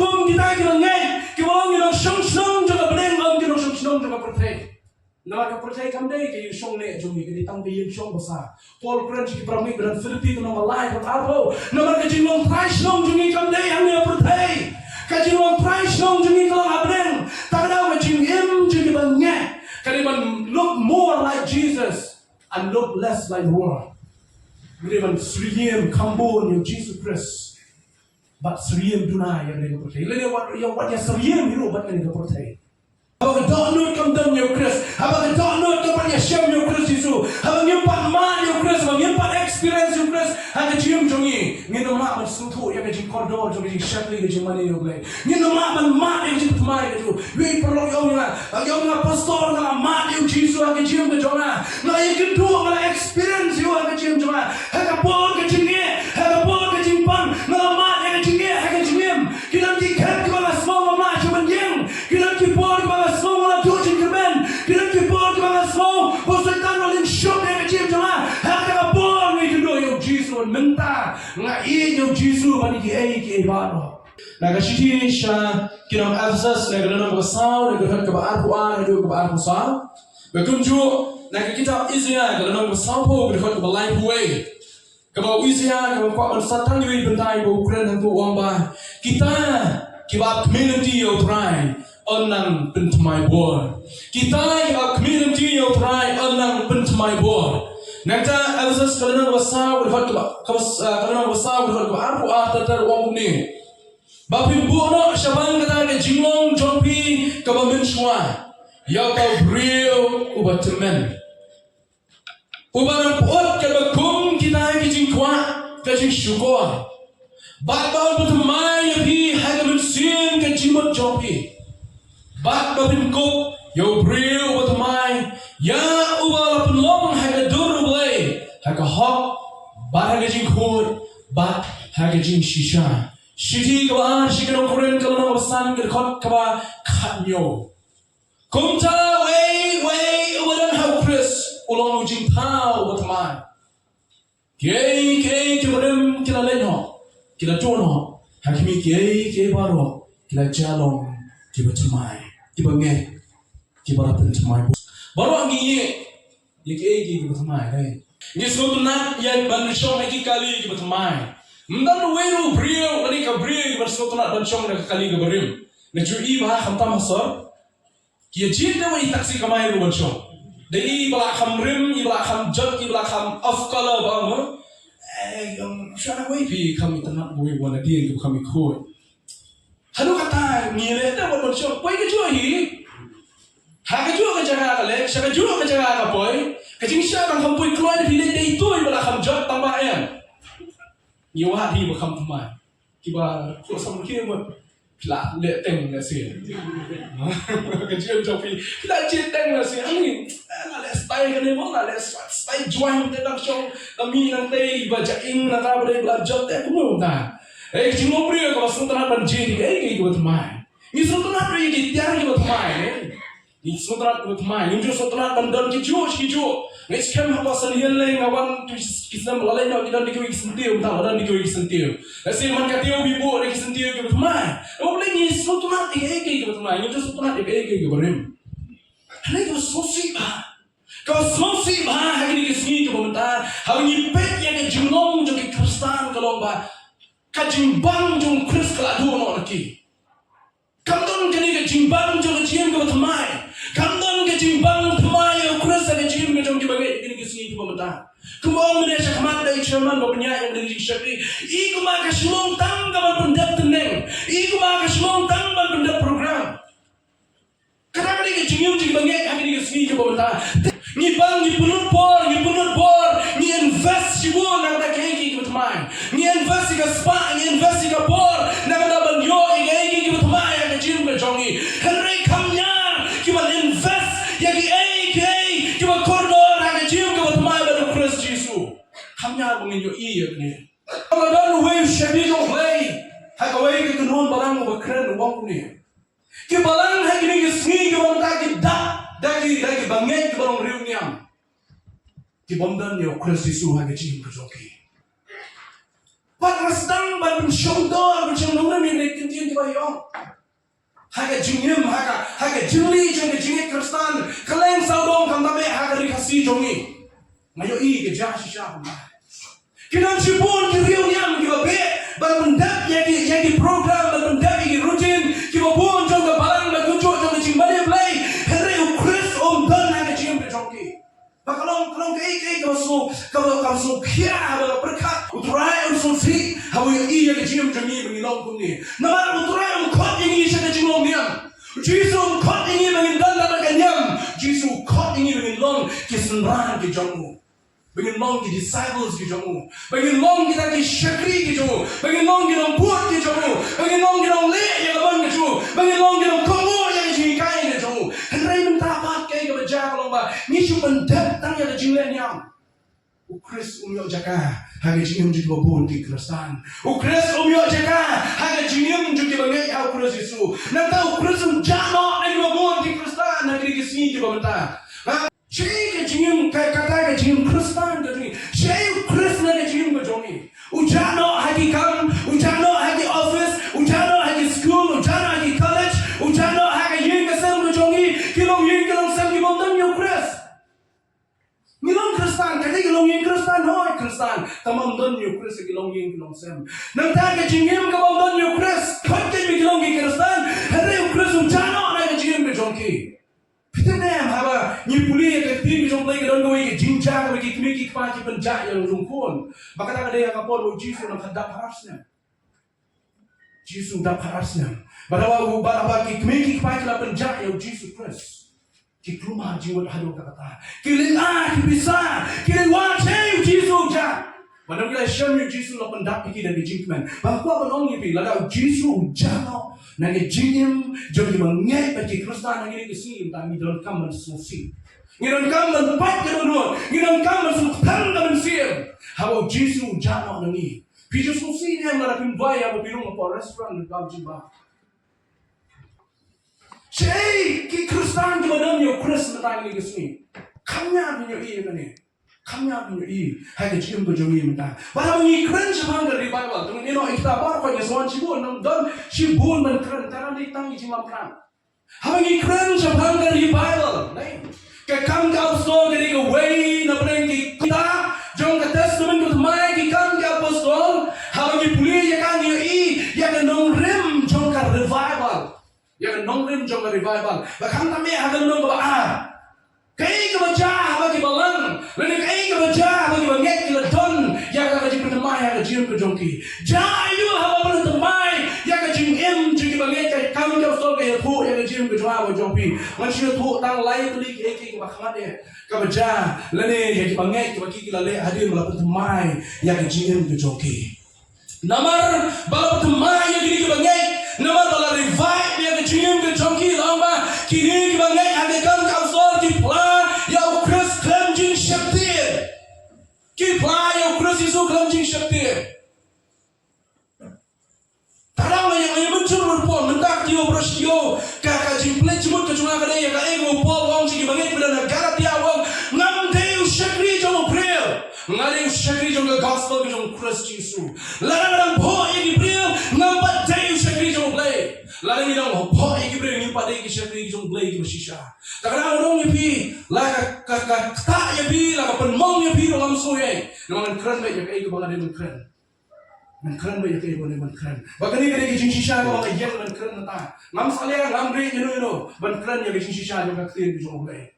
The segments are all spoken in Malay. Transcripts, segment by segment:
kum kita kita ngai kita orang kita song juga berdeng orang kita song juga percaya. Nama kita percaya kami kita song le jumi kita tang kita song besar. Paul French kita pramik dan Filipi kita nama lain dan arbo. Nama kita jinglong price song jumi kami yang kita percaya. Kita jinglong price song jumi kalau abeng. Tak ada kita jingim jumi banyak. Kita look more like Jesus and look less like the world. Kita seriem kambon yang Jesus Christ. But seriem dunia yang kita percaya. Lalu yang seriem itu buat yang kita percaya. Habang download kamdan yung Chris, habang download kapan ya siyam yung Chris Yesu, habang yung patman yung Chris, habang yung pat-experience yung Chris, hanggang siyam jongi, ngino man suto yung kajing koridor, yung syakli kajing mani yung glay, ngino man yung kajing tumari kaju, yung perlo yung pastor nga mat yung Yesu hanggang siyam kajong na yung kedua nga experience yung hanggang siyam jonga, hanggang po kajing hanggang po kajing pan, nga mat yung kajing hanggang siyam, kinang dikat ko na small mama cuman yung, kinang kipor ko na small mama tujuh kemen, kinang kipor ko na small, posetan olin shop yang kecil cuma, hanggang po ni kedua yung Yesu menta, nga yung Yesu bani ki baru. Nagasihi siya kinang Ephesus nagdano basaw nagdano ka Al-Quran nagdano ka Al-Quran. Bekunju nagkita Isaiah nagdano basaw po nagdano ka life way. Kalau Isaiah kalau kau mensatang di bentai bukan hantu uang bah kita kibat community of pride onang pentemai bor kita kibat community of pride onang pentemai bor nagta Ephesus kalau basaw kalau basaw kalau Al-Quran tetar uang ni. Bapin buno syabang kata ke jingong jompi kabamen semua ya kau brio ubat temen ubat pot kabakum kita ke jingkwa ke jing syukur bat bau bertemai yapi hagamen sin ke jimot jompi bat bapin kop ya brio ubat temai ya ubal penlong hagadur ulay hagahok bat haga jingkut bat haga jing shisha Shiti kawan, shikanong kuren kalau nak pesan kerkot kaba kanyo. Kumta way ubadan hau Chris ulang ujing tau berteman. Kei kemudian kita leno, kita jono, hakimi kei baru kita jalong kita berteman, kita nge, kita berteman. Baru angiye, ye kei berteman, hey. Ni semua nak yang banding lagi kali kita berteman. Mdan wero brio ani ka brio bersotona dan chong na kali ga berim na jui ba khamta masar ki jin na wai taksi kamai ru bancho dei bala khamrim i bala kham jot i bala kham afkala ba mo shana wai pi kham itana boi wana dien ku khami khoi hanu kata ni le ta bon bancho poi ke jo hi ha ke jo ka jaga ka le sha ka jo ka jaga ka poi ka jing sha bang kham poi kloi ni le dei tu i bala kham jot tamba em nhiều hạt đi mà không thầm mày khi bà chỗ xong kia mà lạ lệ tình là xỉa cái chuyện trong khi cái đại chiến tình là xỉa anh là lệ stay cái này là lệ stay join cái đang trong là mi đang đây và chạy in là ta vào đây là chốt đấy cũng không ta ấy chỉ muốn bria có số tao đang chơi thì cái của thầm mày như số tao đang đi thì tiếng của thầm mày đấy như số tao của thầm mày nhưng số tao đang đơn cái chúa Ngai scam hamba sanian lei ngawan tu kisam lalai nak kita dikoi sentiu tahu dan dikoi sentiu. Nasi man katio bibo dikoi sentiu ke betumai. Apa lagi ni sotunat ke betumai. Yang tu sotunat ke berim. Hari tu sosi bah. Kau sosi bah hari ni kesini ke pementar. Hari ni pet yang jumlong jong Kristan kalau bah. Kajimbang jong Kris keladu nak lagi. Kamdon kini kajimbang jong cium ke betumai. Kamdon kajimbang temai Kris ada cium ke jong bagai ini kesini ke pementar. Kembang mereka kemat dari cerman bapaknya yang dari syakri. Iku maka semong tang kawan pendap teneng. Iku maka semong tang kawan pendap program. Kenapa dia cium jadi bagai yang ini kesini ke pementar. Ni bang ni punut bor, ni invest sibuan nak tak kaki ke betemai. Ni invest ke spa, ni invest ke bor, nak tak banyo kaki ke betemai yang cium ke jongi. Henry kamnya kita invest yang kita koridor yang cium ke betemai pada Kristus Yesus. Kamnya menginyo iya ni. Kalau dah wave shadi no play, hak wave ke non barang berkeren uang ni. Ke barang hak ni kesini ke orang tak kita. Dagi bangai ke barang reunion. Di bondan yo Kristus Yesus hanya cium ke joki. Pat rasdang ban pensyongdor ni nak kintin di bayong. haga jingim haga jingli jong jingit Kristen kaleng saudong kam tabe haga rikasi jongi ngayo i ke jah shisha ma kinan sipun ki riu nyam ki babe ban mendap yagi program ban mendap yagi rutin ki babon jong ka balang ba kunjo jong jimbale play here u Chris dan haga jingim ke jongi bakalong ke kaso kia ba berkat utrai usul si hawo i yagi jingim jongi bangilong kunni nama utrai khot ini sa jingong niam Jesus khot ini bangin dan kanyam Jesus khot ini bangin long ki senran ki jongu bangin long ki disciples ki jongu bangin long kita ki shakri ki jongu bangin long ki long buat ki jongu bangin long ki long le yang abang ki jongu bangin long ki long komo yang ji kai ki jongu henry mentapat kai ka baja long ba ni chu pendap tang ya jinglen yang u Chris umyo jaka haga jingim ju babon ki Kristen u Chris umyo jaka haga jingim ju ki bangai au Chris Yesu na ta u Chris jano na babon ki Kristen na ki sini ki babata Shei ke jingim kata ke jingim Kristen ke jingim Shei Chris na ke jingim ke jongi ujano hagi kam ujano hagi office ujano hagi school ujano hagi college ujano hagi yin ke sem ke jongi kilong yin kilong sem ki babon yo Chris Ngilong Kristen, kaya kilong yin Kristen, hoy Kristen. Tamam don yo Chris kilong yin kilong sem. Nang taga jingim kabam don yo Chris, kaya kilong yin Kristen. Hari yo Chris jano na ka jingim ke jongki. Pita nem haba ni puli ke tim jong play ke don go ke jinja ke kimi ki pa ki penja yo jongkon. Baka taga de ka por wo Jesus nang kadap harasnya. Jesus dap harasnya. Badawa ki kimi ki pa ki la penja yo Jesus Chris. Ki rumah jiwa hadu kata kilin ki bisa kilin wajib Yesus ja Madam kita syam Yesus la pendapi kita di jingman bahwa banong ni lada Yesus jano na ke jingim jadi mengai bagi Kristen ngi ke sini kami dalam kamar suci ngi dalam kamar pat ke dono ngi dalam kamar sultan dalam sim hawo Yesus jano ngi piju suci ni amara pimbaya mo pirung po restaurant ka jimba Shei ki Kristen ki badam yo Chris matang ni kesini. Kamya binyo i ni. Kamya binyo i. Hai ke jim ko jongi mata. Bala ngi kren shabang ka revival. Tung ni no ikta bar ko yeswan chibun nang don shibun man kren taran di tang jimam kran. Habang ngi kren shabang ka revival. Nai. Ka kam ka apostol ka ni way na preng ki kita jong ka testament ko mai ki kam ka apostol. Habang ngi puli ya kan yo i ya ka nong rim jong ka revival. Yang nongrim jong revival bahkan kami akan nong ba kai ke baca bagi balang lene kai ke baca bagi banget ke don yang ka ji pertama yang jim ke jongki jayu haba pertama yang jim em ji banget ka kam ke so ke thu yang jim ke jwa bo jongpi masih thu tang lai tuli ke ke bakhat de ka baca lene yang banget ke bagi ke lale hadir mala pertama yang jim ke jongki namar bala pertama yang ke banget namar bala revive Jim ke jongki lama kini ki bangai ade kam kausol ki pla ya Chris cleansing shakti ki pla ya Chris Yesu cleansing shakti tarang yang muncul berpon mentak dio brosio ka jim play cimut ke cunga kade ya ka ego pol wong si ki bangai pada negara dia wong ngam deu shakti jong prayer ngari shakti jong gospel jong Chris Yesu larang bo ini prayer ngam pat deu shakti jong play Lalu kita mau bawa ikibre ni pada ikishatri jong blay ikishisha. Takkan orang ni lah tak ya lah penmong ya dong am soye. Naman keren baik ya kayak bangan dengan keren. Man keren baik ya kayak bangan dengan keren. Bahkan ni kada ikishisha kalau ayat man keren nata. Ngam saleh ngam bre you man keren ya ikishisha jong kaktir jong blay.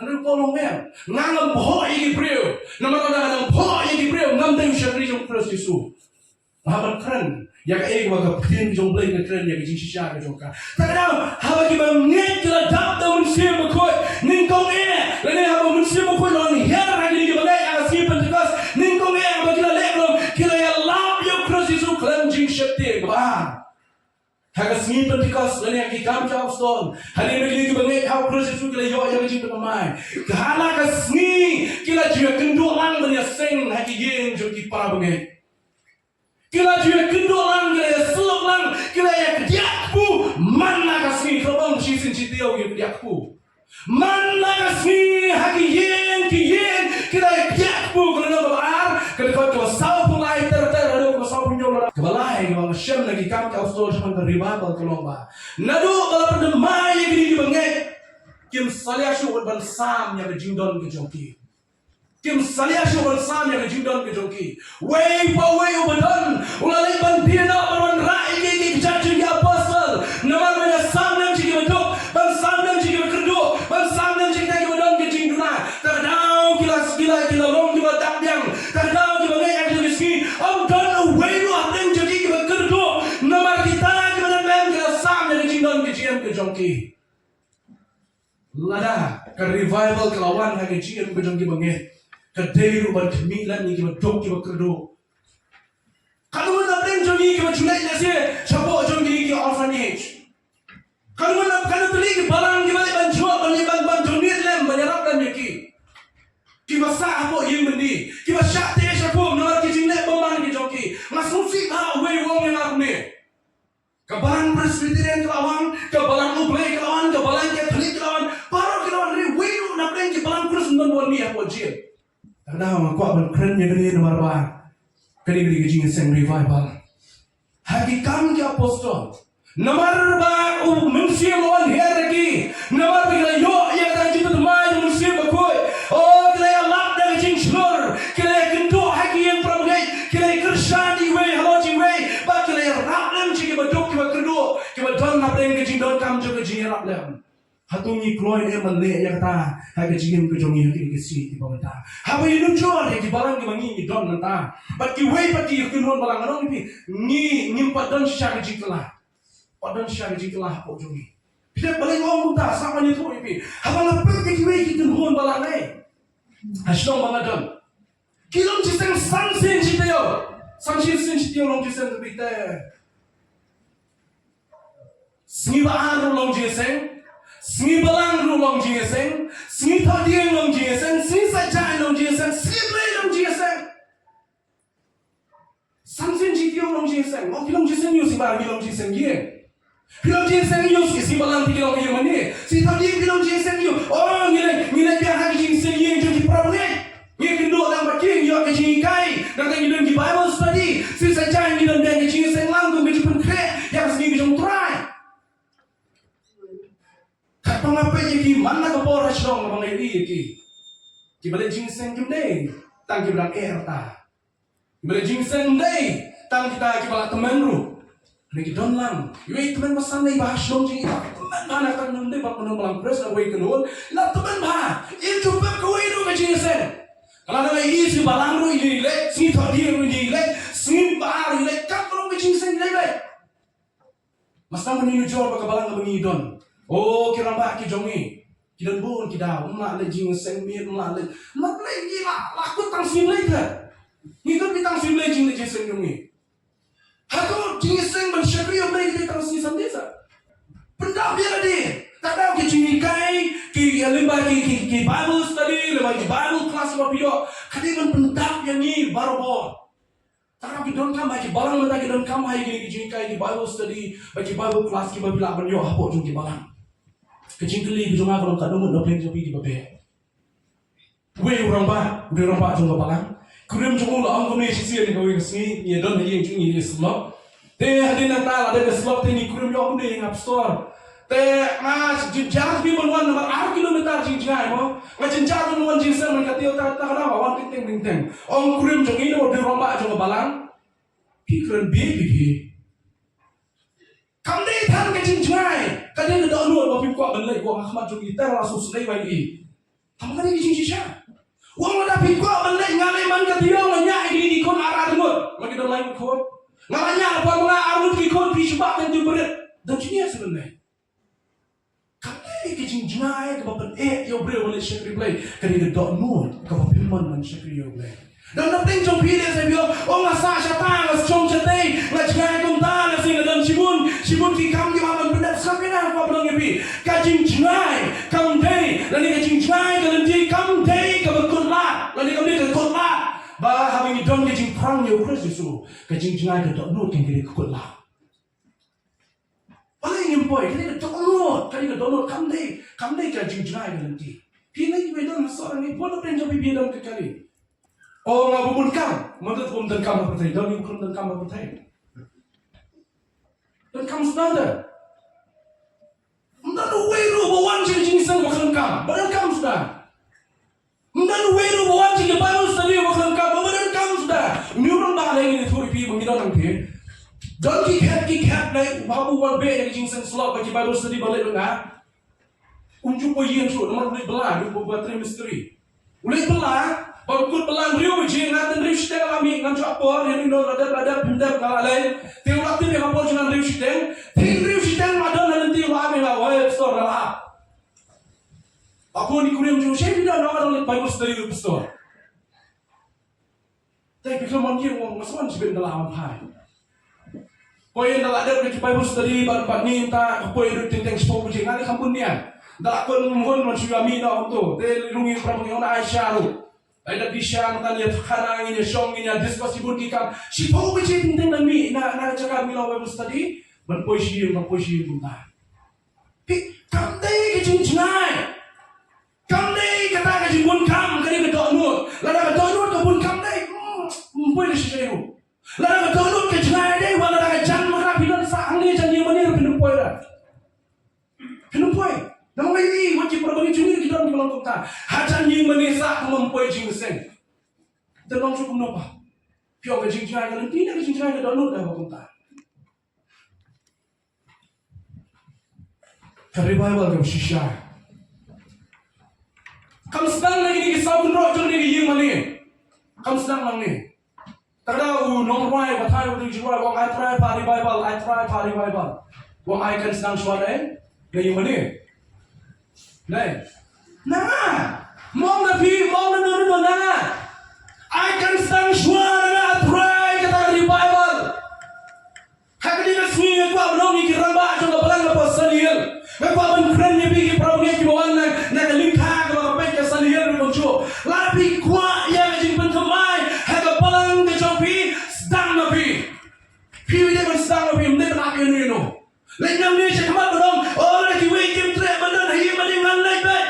Ano polong mer ngam bawa ikibre. Naman kadang bawa ikibre ngam tayo shatri jong Chris Yesu. Mahaban keren. Yang ayah baga pin jong blay na keren yang jishisha ka jong ka. Takana haba ki bang ngek la dap da munsim koy ning kong lene haba munsim koy non her hagi ki bagay aga si pentecost ning kong haba ki la leklom kila ya love you Chris Yesu cleansing shakti ba. Haga si pentecost lene ki kam ja apostol hali me ki bagay how Chris Yesu kila yo yang jing pamai. Kahala ka sni kila jia kendo lang banya seng hagi yeng jong ki para bagay. Kila jua kendolang kila ya selang kila ya kediakpu mana kasih kelabang cisin citiau ya kediakpu mana kasih haki yen kila ya kediakpu kila nak bar kila kau kau saw pulai ter ada kau saw punya orang kebalai kau syam lagi kam apostol cuma ke revival ke lomba. Nadu kalau pendemai yang gini dibangai. Kim salia syukur bersam yang kejindon ke jongki. Kim salia syukur bersam yang kejindon ke jongki. Way pa way ubadon. Ulalai bantina berwan rai ke kejajun ke apostol. Nama mana sam yang cik bedok. Ban sam yang cik berkeduk. Ban sam yang cik tak bedon ke jinduna. Terdau kila long kila takbiang. Terdau kila ngai yang jeniski. Om don away lu apeng jadi ke berkeduk. Nama kita kila mem kila sam yang kejindon ke jiem ke jongki. Lada ke revival kelawan hage jian bejong ki bange ke deiru ban kemilan ni ki dok ki kerdo kalau mana pen jongi ki chulai nase chapo jongi ki orphanage kalau mana kalau tuli ki balang ki ban jua ban jongi lem banyarak dan ki basa apo yeng bendi ki basa te chapo nomor ki jingle bomang ki jongi masusi ha we wong yang arne kebalan presbyterian kelawan kebalan ublay kelawan kebalan katolik kelawan baru kelawan ni winu napeng kebalan kurus non ni apa jil karena aku akan keren yang ni nomor ba kali ni gijing seng revival hakikat ke apostol nomor ba mensia mon heragi nomor bila yo yang dah jitu mai mensia bakoi oh kala lap dah gijing snor kala kendo haki yang pramugai kala kershani we haloji we ba kala raplam jige badok kita don napeng ke jindon kam jo ke jingrap lem hatungi kloy e man le ya kata ha ke jingim ke jongi ke si ti bawata ha we nu jo le ki balang ki mangi ni don nanta but ki we pat ki kun balang no ni ni padon sha ke jikla padon sha ke jikla po jongi pide balang om ta sa ma ni to ipi ha bala pe ki we ki kun balang ai ashlong bangadon kilom ji seng sang sin ji teo sang sin ji teo long ji seng te bite Sengi bahan long jeseng, sengi balang long jeseng, sengi thadieng long jeseng, sengi sajai long jeseng, sengi play long jeseng. Samsen jitiong long jeseng, oh kilong jeseng yo si bar kilong jeseng ye. Kilong jeseng yo si balang kilong ye mane, si thadieng kilong jeseng yo, oh ngilai biar hagi jeseng ye jo di problem. Ye kendo dang baking yo ke jikai, dang ngilong di Bible study, si sajai ngilong biar ke jeseng lang ko ke jipun kre, yang sengi jong try. Pangapa ki mana ka por hasong mga iri ki balik ginseng jumdey tang ki blang erta balik ginseng day tang kita ki bala temen ru ni ki don lang yui temen pasan nei bahas dong ji temen mana kan nunde bak menung balang pres na wei kenul la temen ba itu ba ko wei ru ka ginseng kalau na i si balang ru ini le si thodi ru ini le si bar ile ka ru ka ginseng le be mas tang ni jor ba ka balang ka bangi don. Oh, kira mbak ki jongi, kita bun kita, mak le jing seng mir, mak le gila, laku tang sim le ke, itu pitang sim le jing seng jongi, aku jing seng bersyukur yo le pitang sim desa, pendam dia lagi, tak tahu ki jing kai, ki lembar ki Bible study, lembar ki Bible class apa video, kadang pendam yang ni baru bor. Tarang ki don kam ki balang mata ki don kam hai ki jing kai ki Bible study, bagi Bible class ki babila ban yo hapo jong ki balang. Kecingkeli bijoma kalau kadang mau dapet jopi di babe. We orang ba jong balang. Kurem jong ulah anggo ni sisi ni kau ini ni don ni yang jong ni slot. Te hadin natal ada slot ni kurem yo ni yang app store. Te mas jenjar bi mon nomor 6 kilometer jinjai mo. Nga jenjar mon jinsen man katio ta kada wan ting. Ong kurem jong ini mo di orang ba jong balang. Ki kurem bi. Kamdei than ke jinjai. Kadang ada orang buat pipku belai, buat Ahmad Jogi terus susah lagi. Tahu kan ini cincin? Uang ada pipku belai ngalai man ketiak nanya ini ikon arah demut, lagi dalam lain ikon. Ngalanya apa mana arut ikon pisbak dan berat. Dan cinya sebenarnya. Kadang ke jinjai ke bapak yo beri oleh syekh replay. Kadang ada orang ke bapak firman man syekh yo belai. Dan nanti jom pilih saya bilang, oh ngasa syaitan, ngas jom cetai, ngajkai kumta, ngasi ngadam Sibun ki kam ki maman benda sakena apa bilang ngepi, kajing jingai, kam day, lani kajing jingai, kalanti kam day, kabakut lah, lani kam day kabakut lah, bah habis don kajing perang yo kres Yesus, kajing jingai kadok nut yang kiri kabakut lah. Paling impoi, kali kadok nut, kam day kajing jingai kalanti. Pilih ki bedon seorang ni, pun apa yang jadi bedon kekali. Oh, ngabubun kam, menurut kum dan kam apa tadi? Doni kum dan kam apa tadi? comes another. Mdan weru bawan si jinsan bakal kam, badan kam sudah. Mdan weru bawan si Bible study bakal kam, badan kam sudah. Murang dah lagi ni thuri pi mengira nang pi. Don't kick head like babu wan be yang jinsan slot bagi Bible study balik dengar. Unjuk poyen tu, nama boleh belah, dia buat trimesteri. Boleh belah, bagut belah riu je, nanti riu sedang kami ngan apa, yang ini ada pindah kalau lain. Tiap waktu dia kapal jangan riu sedang, riu sedang ada nanti kami lah, wah store lah. Aku ni kuriam je, saya tidak nak ada Bible study di store. Tapi kalau mungkin orang masukan sebentar lah ampai. Poyen dah ada di Bible study, baru ni tak poyen itu tentang sepuluh je, ngan kampun ni. Dah kon mohon macam kami nak untuk, dia rungi perempuan Aisyah tu. Ada bisang tanya karang ini, song ini, diskusi pun kita. Si tahu macam tentang kami, nak cakap mila Bible study, berpuisi pun tak. Pi, kamdai kecing cengai, kamdai kata kecing pun kam, kini kedok nur, lada kedok nur tu pun kamdai, boleh sesuatu. Lada kedok nur kecengai deh, wala lada jangan marah bilang sahang ni jangan mana pinupoi dah, pinupoi. Nama ini wajib berbagi juni kita di dalam kota. Hajan yang menesak mempunyai jingseng. Terang cukup napa? Piau ke jingseng yang tidak ke jingseng yang dalam kota. Kari Bible ke shisha. Kamu sedang lagi ni kisah pun roh jadi yang mana? Kamu sedang lagi. Terdapat nomor wai batai untuk jual. Wang I try pari Bible. Wang I kan sedang suara yang mana? Này, mong là phi, mong là nửa na. I can stand sure na pray kata di Bible. Hak dia semua kuat belum ni kira ba trong balang apa saliel. Kuat ben keren ni pergi problem ni bawan na lingkha kalau apa ke saliel muncul. Lapi kuat yang jin pentemai hak balang ke trong pi sedang na pi. Pi dia ben sedang na pi mende nak ni no. Lain ni cakap belum orang di way game trek mana hi mana ngan lain baik.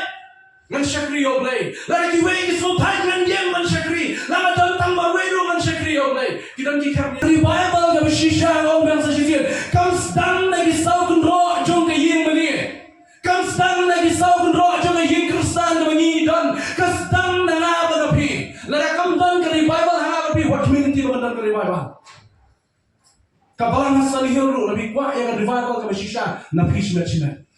Ngan syakri oblay. Lagi way ki so thai ngan yang man syakri. Lama dan tambah way ro ngan syakri oblay. Kita ni kami di Bible ke shisha orang bangsa shisha. Kam sedang lagi sau kun ro jong ke yang mani. Kam sedang lagi sau kun ro jong ke yang Kristen ke mangi dan kam sedang na apa tapi. Lara kam dan ke Bible ha tapi what mean ti dan ke Bible. Kabalang asal hiru nabi kuat yang revival ke shisha nabi cina.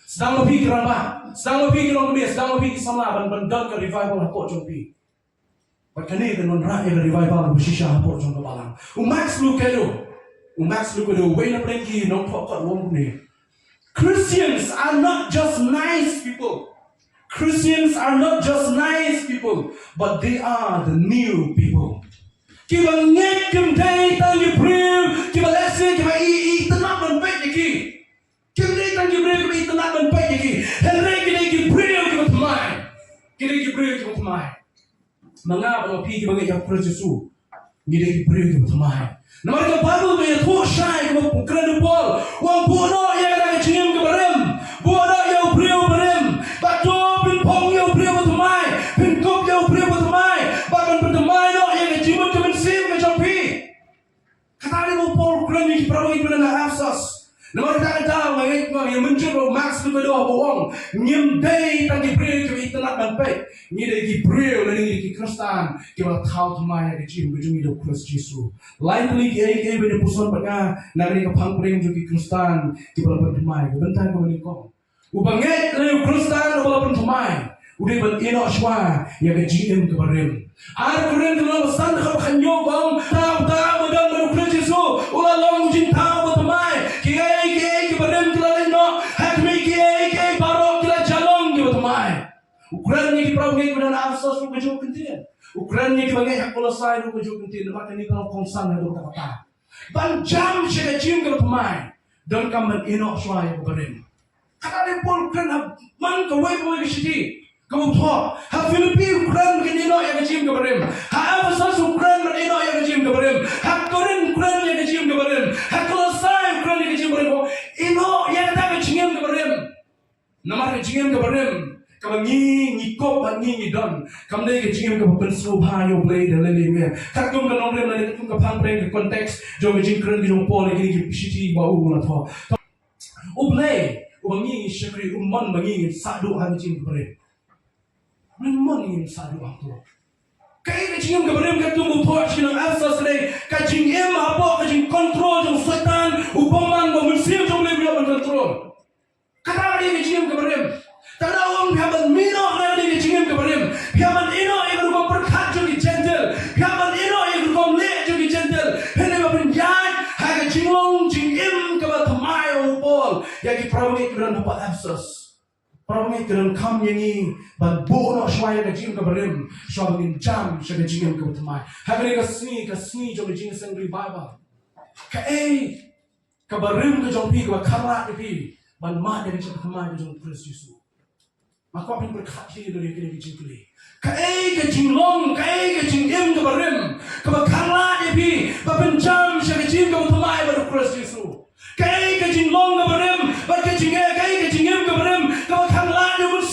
Sedang lebih kerana, sedang lebih kerana dia, sedang lebih sama dan ke revival apa jompi. Berkini dengan rakyat yang revival bersisa apa jom kabalang. Max Lucado, wena pergi nongkok wong ni. Christians are not just nice people. Christians are not just nice people, but they are the new people. Kita ngek kemdai tangi brim, kita lesi, kita tenang dan baik lagi. Kita tangi brim, kita tenang dan baik lagi. Henry kita brim kita temai, kita brim kita temai. Mengapa kalau pergi bagi yang Yesus, kita brim kita temai. Nama kita Bible kita thua syai kita keren pol. Wang bodoh yang ada cium ke brim, bodoh yang brim brim. Batu bin pong yang brim kita temai, bin kop yang brim kita temai. Bahkan bertemai no yang cium ke bensin ke jampi. Kata dia mau pol keren ni perawi kita nak afsas. Nama kita tahu yang muncul Max Lucado bohong. Nyemdai tangi brim kita itenak dan baik. Ni lagi brim dan ni lagi Kristen. Kita tahu temai yang cium ke jumi do Kristus Yesus. Lain lagi ai benda puson pada nagari kapang brim juga Kristen. Kita bertemai. Bentar kau menikah. Ubanget lalu Kristen walaupun temai. Udah berenok semua yang kejian ke brim. Ar keren kalau stand kau kanyong bang. Tahu dan baru Kristus Yesus. Ulah long jin tahu bertemai. Kiai brim kita leno. Hakmi kiai baru kita jalong kita bertemai. Ukuran ni kita pergi kepada asas lu kejual kentian. Ukuran ni kita bagi hak kolosai lu kejual kentian. Maka ni kalau kongsan itu kata. Ban jam saya cium ke bertemai. Dan kamu enok semua yang brim. Kata dia pun kena man kawai ke sini. Kamu tahu, ha Filipin Ukraine mungkin ino yang kecil keberim, ha Efesus Ukraine mungkin ino yang kecil keberim, ha Korin Ukraine yang kecil keberim, ha Kolosai Ukraine yang kecil keberim, ino yang kita kecil keberim, nama kecil keberim, kamu ngikop dan ngidon, kamu dah kecil keberim subha yo play dalam ini, kakum kan orang lain kakum kapang play konteks, jom kecil Ukraine di rumpol lagi di city bau lah tahu. Ublay, umangi syakri umman mangi sadu hangin keberim. Umman ingin sadu ang tuwa. Kaya kajing keberim ketemu puas dengan asas le, kajing apa kajing kontrol jong setan, upaman memusim jong le dia kontrol. Kata dia kajing keberim. Tada orang biaman mino na dia kajing keberim. Biaman ino ikut kau perkat jong gentle. Biaman ino ikut kau le jong gentle. Hendak berpenjat, haga jingong jingim kebat mayo pol. Yang diperawat dengan apa asas. Parang keren kam yang ban bono shwaya kajing keberim, shwabangin jam shwaya kajing kebetumai. Hagani kasni jom kajing sengri Bible. Keberim kajong pi kebakara pi ban mak dari kebetumai kajong Kristus Yesus. Maka apa yang berkati dari kajing keli? Kajing long, kajing keberim kebakara pi ban jam shwaya kajing kebetumai ban Kristus Yesus. Kajing long keberim ban kajing keberim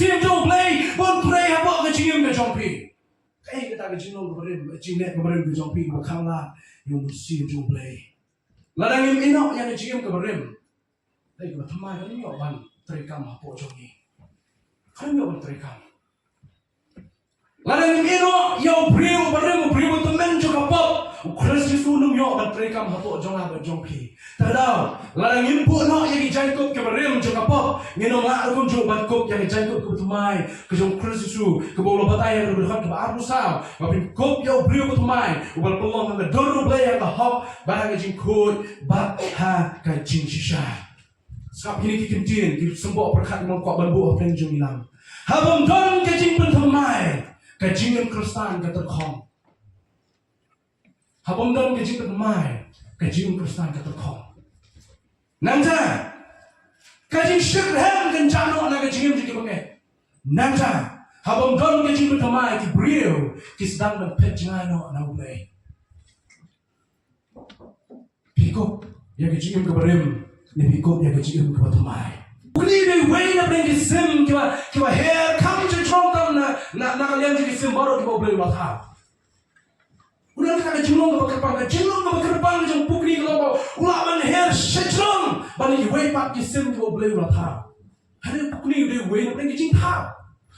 siap jauh play, bon play apa kecingin ke jompi. Kayak kita kecingin keberim, kecingin keberim ke jompi, bukan lah yang siap jauh play. Ladang yang inok yang kecingin keberim. Tapi kita teman ini orang terikam apa jongi. Kami orang terikam. Ladang yang inok yang beriu teman juga pop. Kristus sunung yang orang terikam apa jonga berjompi. Tahu, ladang yang puno yang Jacob keberim juga pop. Nginong akum juga Jacob yang Jacob kebetumai. Kejong Kristus kebola bataya yang berdekat ke Arusau. Tapi kop yang beriu kebetumai. Ubal pelong yang doru belaya yang hop. Barang kejing kod bat ha kejing shisha. Sebab ini kikintin di sembok berkat mengkok banbu apa yang jemilang. Habang don kejing pentemai. Kejing Kristen keterkong. Habang don kejing pentemai. Kejing Kristen keterkong. Nanta, kajing syurhem kan jano na kajing jadi pakai. Nanta, habang don kajing bertemai di brio, kisdang dan pejano na ulay. Pikop ya kajing keberim, ni pikop ya kajing kebertemai. Kuni deh way na beli sim kiwa hair kamu cecong tam na kalian jadi sim baru kiwa beli matah. Udah kita jengong ke kerpang jeng pukri kalau ulaman hair sejong balik way pak kisim kiwa beli matah. Hari pukri deh way na beli jeng tau.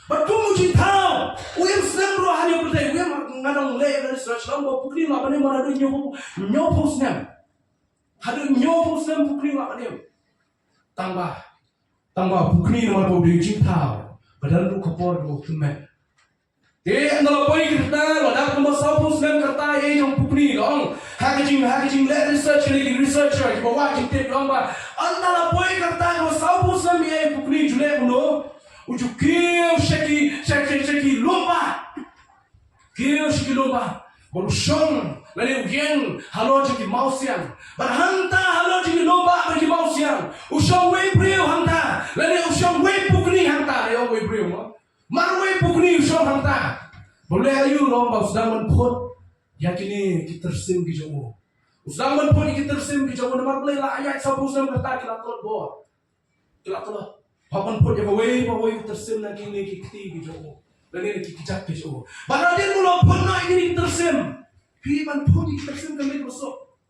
Batu jeng tau. Uyam sem bro hari berdaya uyam ngadong lay dari search lambo pukri ulaman yang mana ada nyopo sem. Ada nyopo sem pukri ulaman yang tambah pukri nama beli jeng tau. Padahal lu kapor lu temen. Kalau boy kita, wadah kamu sapu senang kerta yang pukni dong. Hakijing let researcher di bawah kita dong ba. Antara boy kerta kamu sapu senang yang pukni julek puno. Ujuk kau shaki lomba. Kau shaki lomba. Baru shong lalu ujian halo jadi mausian. Berhanta halo jadi lomba bagi mausian. Usong way brio hanta. Lalu usong way pukni hanta. Lalu way brio mah. Marway pukni usong hanta. Boleh ayu lomba sedang menpot. Yakini kita tersim ke jauh. Sedang menpot kita tersim ke jauh. Nama boleh lah ayat sapu sedang kata kita tolak boh. Kita tolak. Papan pot ya pawai kita tersim lagi ni kita ke jauh. Lagi ni kita ke jauh. Baru dia mula pernah ini kita tersim. Piman pot kita tersim kami besok.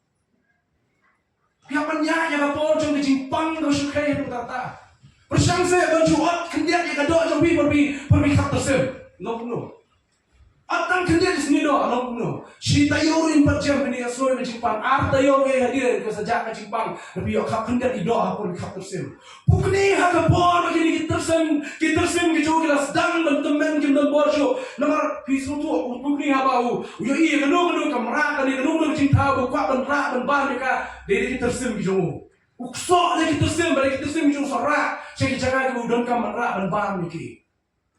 Piapan ya yang apa orang kejimpang kau sukai itu kata. Persangsa berjuat kendiat yang ada jauh pergi kita tersim. No. Atang kendiat di sini no. Si tayo rin berjam ini asal kejimpang. Tayo hadir ke sejak kejimpang. Tapi kau kendiat di doa pun kita tersim. Bukni hagapon begini kita tersim kejauh kita sedang berteman kita berjo. Nomor pisau tu bukni habau. Uyo iya kedua kamera kali kedua cinta buka bentra ban mereka dari kita tersim kejauh. Uksok lagi tersim balik tersim kejauh sorak. Saya jaga kita udon kamera ban miki.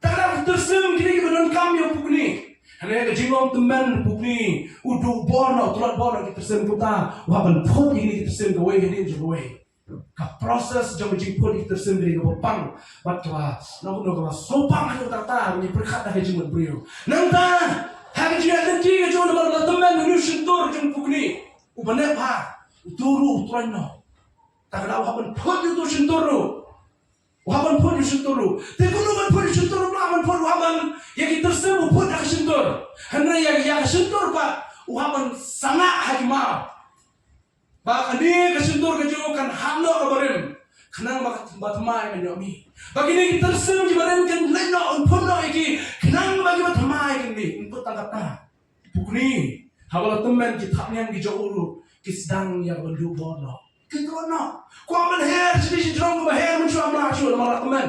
Tak tersim kita udon kam yang bukni. Hanya kejimong teman bukni udu bono tulat bono kita tersim kita. Waban pot ini kita tersim gawe ini juga gawe. Ka proses jam jiput kita tersim dari kepang. Batwa namun sopang itu tata ini berkat dah kejimong beliau. Nanta hari dia nanti kejauh nama teman ini sentur jam bukni. Ubanek ha uturu uturano. Tak ada waban pot itu senturu. Waban pot itu senturu. Tekunu waban pot itu senturu waban pot waban yang kita tersim pot dah sentur. Hanya yang sentur pak waban sangat hajimah. Bahkan dia kesentur kejauh kan hamlo kabarim. kenang batamai menyomi. Bagi ni kita tersem jibaran kan lena pun no iki kenang bagi batamai kan ni untuk tangkap ta. Bukni hawala teman kita yang di jauh kisdang yang bendu bono. Kita no. Kau menher jadi jong menher mencuam lah cuy malah teman.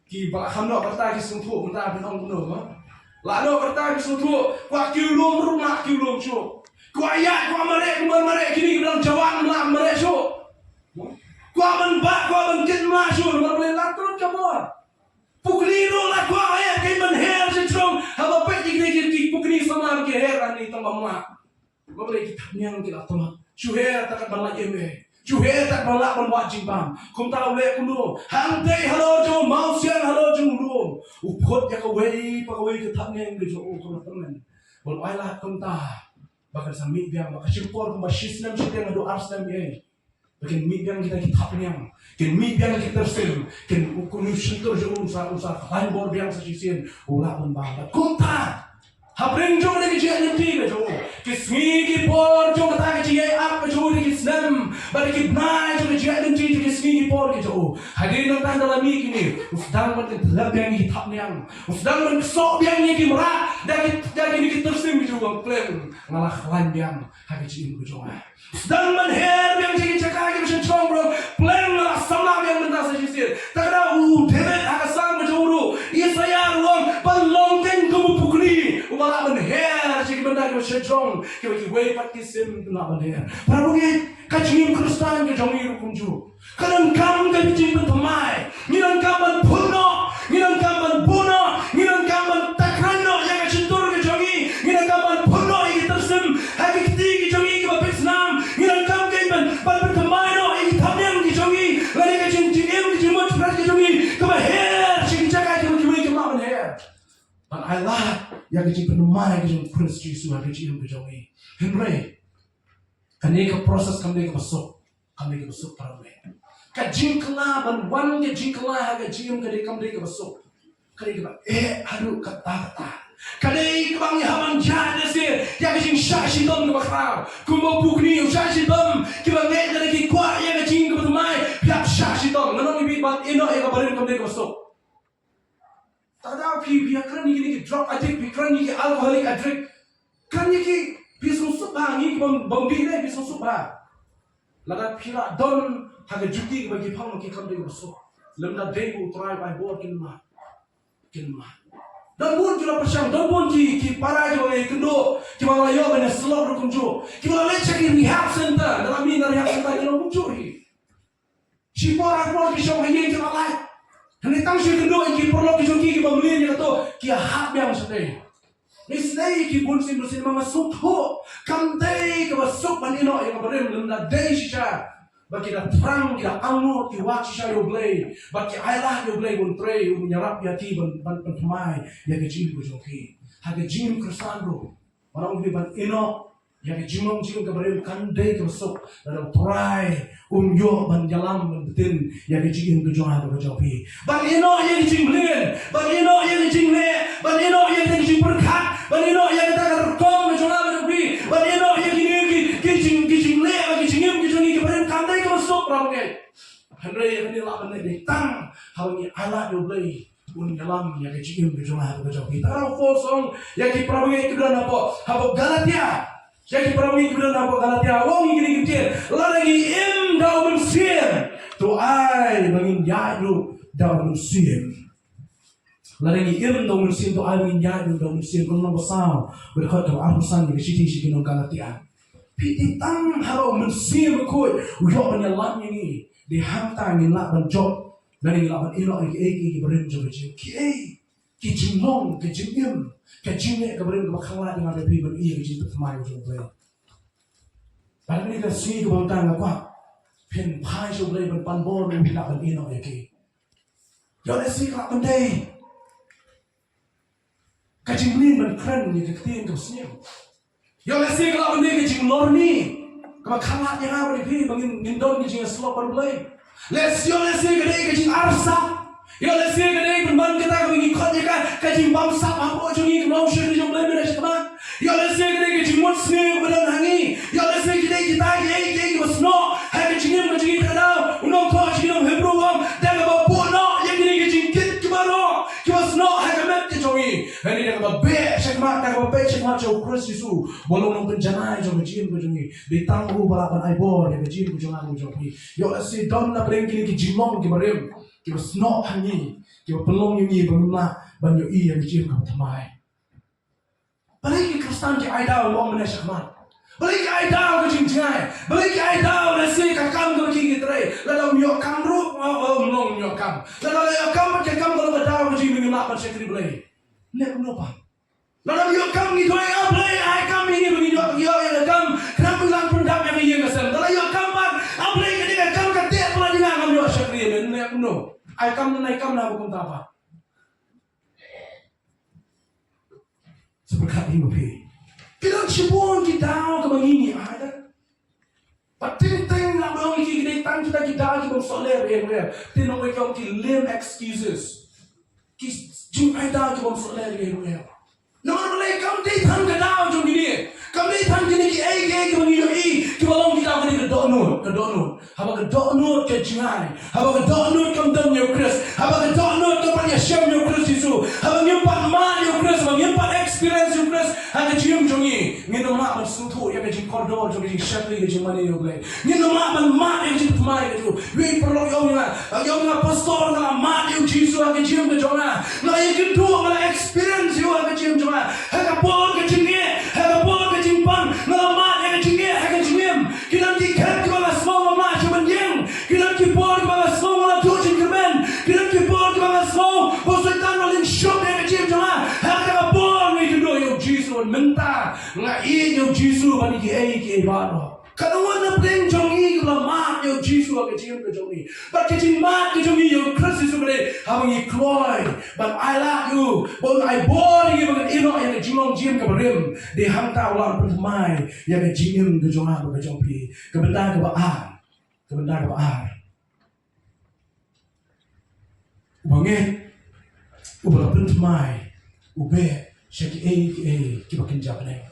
Ki bak hamno kata ki sungtu mentah benong benong. Lalu kata ki sungtu kau kiulum rumah kiulum cuy. Kau ayat kau merek kini bilang jawab malah merek cuy. Kau menbak, kau mungkin masuk, kau boleh lakukan kamu. Pukuli rola kau ayat kau menher secerong, apa pek ikut pukuli sama ke heran ni tambah mak. Kau boleh kita nyang kita tambah. Cuher tak balak eme, cuher tak balak berwajib bang. Kau tahu leh kuno, hantai halo jom, mau siang halo jom belum. Upot ya kau pegawai kita nyang kita kau teman. Kalau ayat kau tahu, bakal sambil biang, bakal simpor kau basis nam sedang adu ars nam ye. Bagian mimpian kita tapnyang, bagian mimpian kita tersel, bagian ukunusin terjun usah lain bor biang sesisin, ulah membangga. Kunta, habring jom lagi cia nyenti ke jom, kismi kipor jom kata ke cia apa jom lagi senam, balik kibnai jom cia nyenti jom kismi kipor ke jom. Hadirin nonton dalam mik ini, usdang berarti dalam biang ini tapnyang, usdang bersok biang ini merak, dan ini kita tersel jom klaim ngalah lain biang, hagi cia ini jom. Sedang menher yang jadi cakap macam combro, plan lah sama yang mentah sejisir. Tak ada David akasam macam Isaya ruang pelongkeng kamu pukuli, umalah menher jadi benda macam cong, kau way patisim nak menher. Prabugi kacim Kristen ke jongi rukunju. Kadang kam ke bicing bertemai, ngilang kaman puno, ngilang kaman puno, ngilang kaman takrano yang kecentur ke jongi, ngilang kaman puno yang tersim, hagi ketiga jongi ke bapik senam. Ban bertemai no ini tamyang di jongi lari ke jim ke jimot pras ke jongi ke baher sing jaga ke kiwi ke mak baher ban Allah yang ke jim penemai ke jim pras Yesus ke jim ke jongi henry kani ke proses kami ke besok parame ka jim kala ban wan ke jim kala ke jim ke kami ke besok kani ke aduh kata kadai kebang haman jadi sih yang kecing syasi dom ke bakal kumau bukni syasi dom kebang dari kikuat yang kecing ke bertemai piap syasi dom menang ibi bat ino yang kabarin kami ke besok tak ada piap kan ni drug addict pikiran ni alkoholik addict kan ni pisau sup ni bombi ni pisau sup laga pira don haga juti bagi pang ki kami ke besok lemda debu try by board kinma dan pun kita percaya, dan pun kita para juga kendo, kita malah yo benar selok berkunjung, kita malah lecek di rehab center, dalam ini rehab center yang berkunjung. Si para keluar kita hanya kita malah, hendak tangsi kendo kita perlu kita beli ni kata, kita hab yang sedih. Nisnei kita pun bersih masuk ho, kamdei kita masuk bandino yang beri lemda day sisa. Bagi dah terang, kita angut, kita waktu saya boleh. Bagi ayah dia boleh buntrei, menyerap hati pentemai yang kecil berjoki. Harga jim kersandro, orang lebih ban ino yang jimong keberim kandai kemasuk dalam terai yo ban jalan betin yang kecil berjoki berjoki. Bagi ino yang kecil belian, bagi ino yang kecil le, bagi ino yang kecil berkat, bagi ino yang kita rekam berjoki berjoki, bagi ino yang kecil le, bagi jingim keberim kandai kemasuk ramai. Henry yang ini lah benar ditang, hal ini Allah dia boleh. Un dalam yang kecil berjumlah berjoki. Taruh kosong yang diperangi kemudian apa Galatia. Yang diperangi kemudian apa Galatia. Wong ini kecil. Lagi daun mesin. Tu ai bangin jadu daun mesin. Lagi daun mesin tu ai bangin jadu daun mesin. Kalau besar berkat doa pesan di sisi gunung Galatia. Piti tang haro mesin berkut. Ujo penyelam ini dihantar ni nak berjob. Dan ini lawan elok iki berin jodoh ki jimong ke jimim ke jimne ke berin bakala dengan lebih beri ke jimpe temai jodoh. Dan ini ke sini ke bangtang apa? Pen pai jodoh ben panbor ben lawan elok iki. Jodoh sini kelak bendai. Ke jimlin ben keren ni ke ketin ke sini. Jodoh sini kelak bendai ke jimlor ni. Ke bakala yang apa lebih bangin ngindon ke jimnya selop berbelai. Let's gede kajing arsa. Yo let's gede pemban kita kami ikut je kan kajing bangsa apa jungi mau syukur jom lebih dari sekarang. Yo let's gede kajing mut sini beran hangi. Yo let's gede kita ye ke besno. Hai kajing kita dah unong ko Christ Yesus bolong nang penjana jong jin ko jong ditanggu balapan ai bor ya jin ko jong ang jong yo si don na breng ki jimong ki barem ki sno hangi ki pelong ni bangma ban yo i ya jin ko thamai balik ki Kristen ki ai daw lo mena shakman balik ki ai daw ko jing jai balik ki ai daw na si ka kam ko ki tre la daw yo kam ru long yo kam la daw yo kam ke kam ko daw ko jing ni ma pa sekri balik ne ko pa Lalu yo kam ni doy ablay ay kam ini begini yo kam kenapa lang pun dah yang iya ngasem. Lalu yo kam ban ablay ke dia kam ke dia pula dia ngam yo syakri men ne no. Ay kam na bukan apa. Seperti ini pi. Kita cibun kita ke begini ada. Pating lang dong kita tang kita ki soler ya. Tinong ko ki lame excuses. Ki jing ay da ki soler ya. Namun boleh kamu ditang ke dalam jom ini, kamu ditang ke ni ke bagi yo ki balong kita ke donut, haba ke donut ke jingai, haba ke donut ke dam yo Chris, haba ke donut ke pada syam yo Chris Yesus, haba nyimpan man yo Chris, haba nyimpan experience yo Chris, haba jium jongi, ngino mak bersutu ya ke jing koridor jom jing syakli ke jing mana yo boleh, ngino mak ya jing tumai ke tu, we perlu yo nga pastor nga mak yo Yesus ke jium ke jonga, na yang kedua nga experience yo ke jium Haka bol ke jinge, haka bol ke jimpan, ngalamat haka jinge, haka jingem. Kita dikat ke bawah semua mama cuman yang, kita kibol ke bawah semua mama tujuh kerben, kita kibol ke bawah semua posetan maling shop haka jim cuma, haka bol ni kedua yang Yesus mentah, ngai yang Yesus bani ke ibado. Kalau mana pun jongi kalau mat yang Yesus ke jim ke jongi, pakai jim mat ke jongi yang Kristus sebenarnya, habangi kloy, but I love you, but I bore you dengan ino yang jimong jim ke berim, di hantar ulang pertemai yang jimim ke jonga ke jompi, kebenar ke baar, Banget, ubah pertemai, ube, syaki kita kenjapne.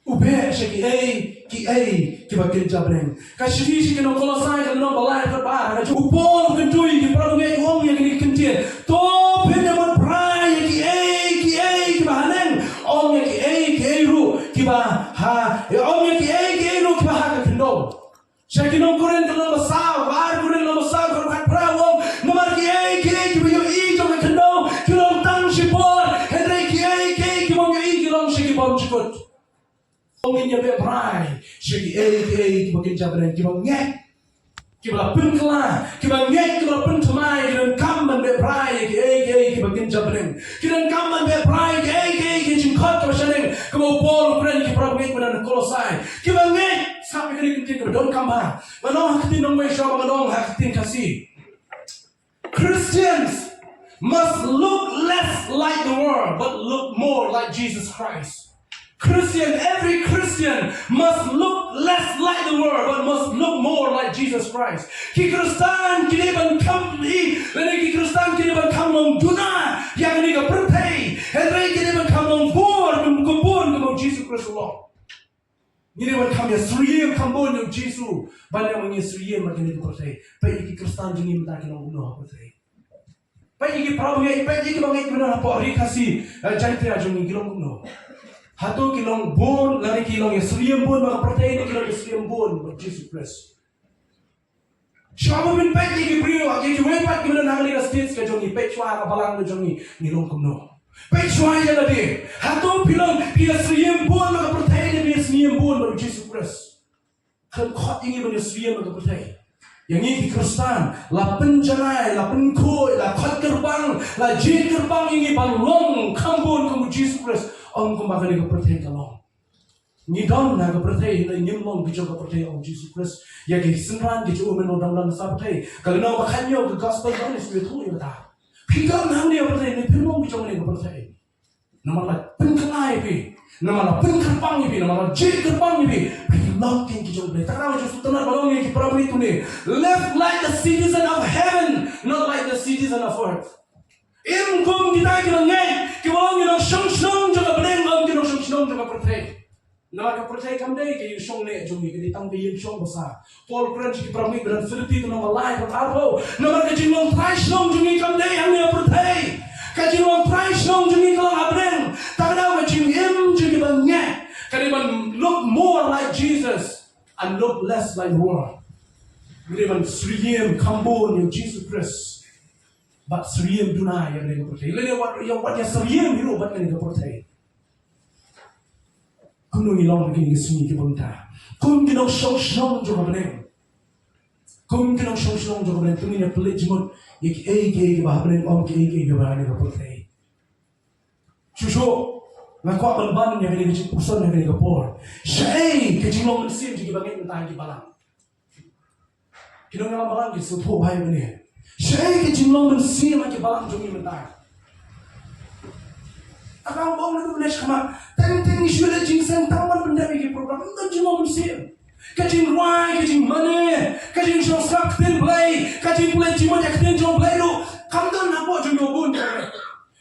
Ube syaki kita kenjapne. Kasih si kena kolosai kena balai terbar. Kasih upol kentui kita perlu uang yang ini kentir. To benda berperai ki bahanen. Om yang ki ru kita om yang ki ru kita hak kendom. Syaki nongkoren kena besar, bar koren kena besar kalau hak perawong. Nomor ki kita yo jom kendom. Kilom tang sipor. Hendrai ki kita mau kilom syaki bom cikut. Ongin ya berai, syaki kita makin jabran kita ngek, kita pun kelah, kita ngek kita pun temai, kita kamban berai kita makin jabran, kita kamban berai kita jingkot kita sering, kita bol keren kita pergi kepada kolosai, kita ngek sampai kini kita don kamban, manong hati nong mesya, manong hati kasih. Christians must look less like the world, but look more like Jesus Christ. Every Christian must look less like the world, but must look more like Jesus Christ. Ki Kristen kini ban kam ni, lagi ki Kristen kini ban kam long duna, yang ni ka pertai, hendai kini ban kam long bor, kumpul kemo Jesus Christ Allah. Ini ban kam ya suriye kambon yang Jesus, banyak mengi suriye makin ni pertai. Pai ki Kristen jini mata ki long bunuh pertai. Pai ki prabu pai ki bangai benar apa hari kasih jantria juni kilong bunuh. Hatu kilong bun, lari kilong yang seriam bun, maka percaya kilong yang seriam bun, Jesus Christ. Siapa pun pek yang beriu, yang cuma empat kita nak lihat stage kejongi, pek cua kapalang kejongi, nilong kumno. Pek cua yang ada, hatu kilong dia seriam bun, maka percaya dia seriam bun, Jesus Christ. Kalau kau ingin dia seriam, maka percaya. Yang ini Kristen, la penjanai, la penkoi, la kot gerbang, la jin gerbang ini balong kambun kamu Jesus Christ. Ông cũng bảo cái này có percaya kalau ni don na có percaya na nyemong bicho có percaya ông Jesus Christ ya cái senran cái chỗ mình orang sa percaya kalau nak makan yo cái gospel don is betul ya ta pikan hang dia percaya ni pirmong bicho ni có percaya nama la penkenai pi nama la penkerpang pi nama la jid kerpang pi pilok yang bicho ni tak tahu justru tenar balong yang kita itu ni live like the citizen of heaven, not like the citizen of earth. Im kom kita kira ngai, kita orang kira song juga benar, orang kira song juga percaya. Nama kita percaya kami ke song ni, jom kita ditang ke song besar. Paul Kran kita pramik dan Filipi itu nama lain berarti. Nama kita jingong price song jumi kami hanya percaya. Kita jingong price song jumi kalau abren, tak ada macam im juga ngai. and not less like the world. Griman Sriyem Kambon yung Jesus Christ. But Sriyem Duna yung nagkaportay. Ilan yung what yung Sriyem hero ba't ka nagkaportay? Kung nung ilong naging isungi kipunta. Kung ginong siyong jo kabanin. Kung ginong siyong jo kabanin. Kung ginong pelit yung iki bahabanin om iki bahabanin nagkaportay. Shusho. Ngakwa ban yang kini kecil pusan yang kini kapor. Syai kecil long mesin jadi bangit mentah di balang. Kini orang balang di suatu bahaya ni. Syai kecil long mesin lagi balang jumi mentah. Akang bong itu benar sama. Teng isu ada jinseng taman benda bagi program itu kecil long mesin. Kecil ruai, kecil mana, kecil shosak ten play, kecil play cuma jak ten jom play lu. Kamu tu nampak jumi obun.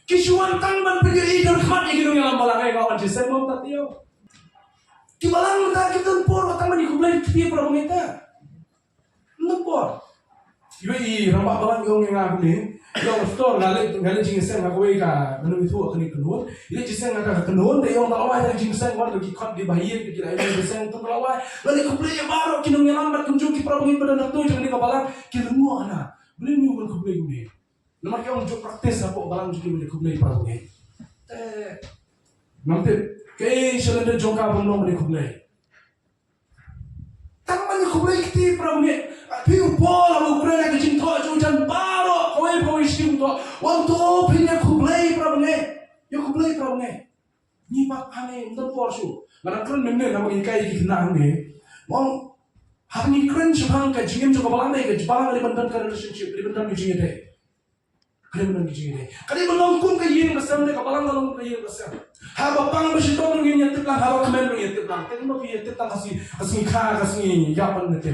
Kisuan tangman pergi idul kmat yang kita yang balang kawan jisen mau tak tiup. Kibalang tak kita por tangman ikut beli tiup orang kita. Nempor. Ibu rampak balang yang aku ni, yang store ngalih jisen aku ika menurut itu akan ikunun. Ini jisen akan ikunun, dia yang talawai dari jisen orang lagi kat di bahaya kita ini jisen tu talawai. Lalu ikut beli baru kita yang lambat kunjung kita orang kita nak tu jangan dikabalang kita semua anak. Beli ni bukan ikut beli ni. Nama kita untuk praktis apa balang juga boleh kublai pada ni. Nanti kei selenda jongka belum boleh kublai. Tangan kublai kita pada ni. Piu bola kublai lagi cinta jujan baru kau istimewa tu. Waktu punya kublai pada ni. Yo kublai pada ni. Ni pak ane untuk porsu. Mana keren memang nama ikai kita ni. Wong hari ni keren sebang kajingin juga balang ni. Balang ada bentan relationship, ada bentan kajingin ni. Kalian menang gigi ni. Kalian melongkung ke yin kesam ni, kapalang melongkung ke yin kesam. Haba pang bersito mungkin yang teplang, haba kemen mungkin yang teplang. Tapi mau yang teplang kasih kah kasih yapan nanti.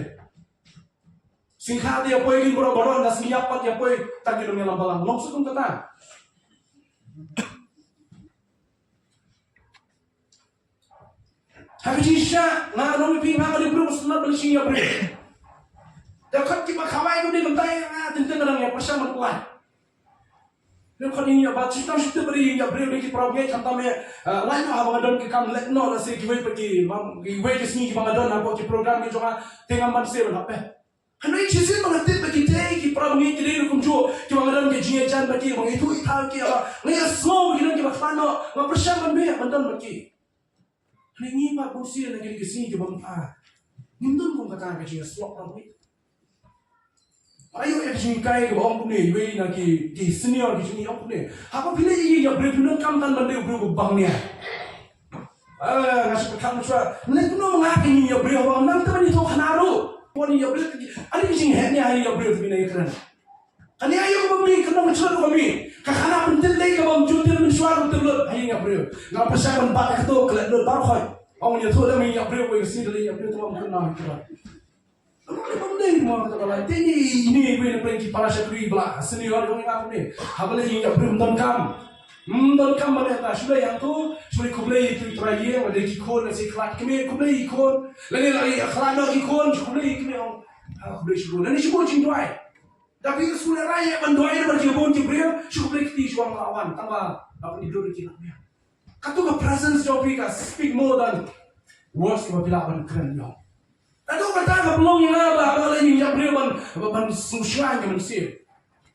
Singkah dia poin ini boro-boro, kasih yapan dia poin tak kira melang balang. Longsung kata. Habis isya, nah nomi pinggang ada bro, senang beli sini ya bro. Dekat kita kawai tu dia mentai, tentang orang yang pasang berpulang. Nếu con in nhà chị tao sẽ beri nhà beri beri problem kan tame lain apa ngadon ke kam let no la se giwe pergi giwe ke sini ki ngadon apa ki program ki jonga tengah man se bela pe hanu i chisi ma ngate pergi te ki problem ki dire kum jo ki ngadon ke jinge chan pergi bang itu ital ki apa ngai small ki ngi ba fano ma pressure man be mandan pergi ni ma kursi na ki sini ki bang nindun kum kata ke jinge slot problem ayo yang kai ke orang punya, wei nak ki senior ki sini orang punya. Apa bila ini yang berpindah kamtan benda berubah ni? Ngasih pekan macam, mereka punya mengaku ini yang berubah. Nanti mana itu kanaru, orang yang berubah. Ada kisah ni hari yang berubah bina iklan. Kani ayo kami kena mencuri kami. Kakana penting lagi kami jual mensuar betul hari yang berubah. Ngapa saya membaca itu kelak dulu baru kau. Orang yang tu dah yang berubah ke sini yang berubah tu orang kenal itu. Pandai mau kata kalau ini gue pergi para syakri belah senior kau ingat ni. Habis ini yang belum kam mana tak sudah yang tu sudah kublai itu terakhir ada ikon nasi kelat kami kublai ikon lagi kelat nak ikon kublai kami orang kublai syukur dan syukur cintai. Tapi sudah raya banduai dan berjibun cibriam syukur kita juang lawan tambah apa di dulu kita ni. Katu ke presence jauh kita speak more than words kita bilang keren yo. Aduh kata belum yang apa lagi yang beriman susah yang mensir.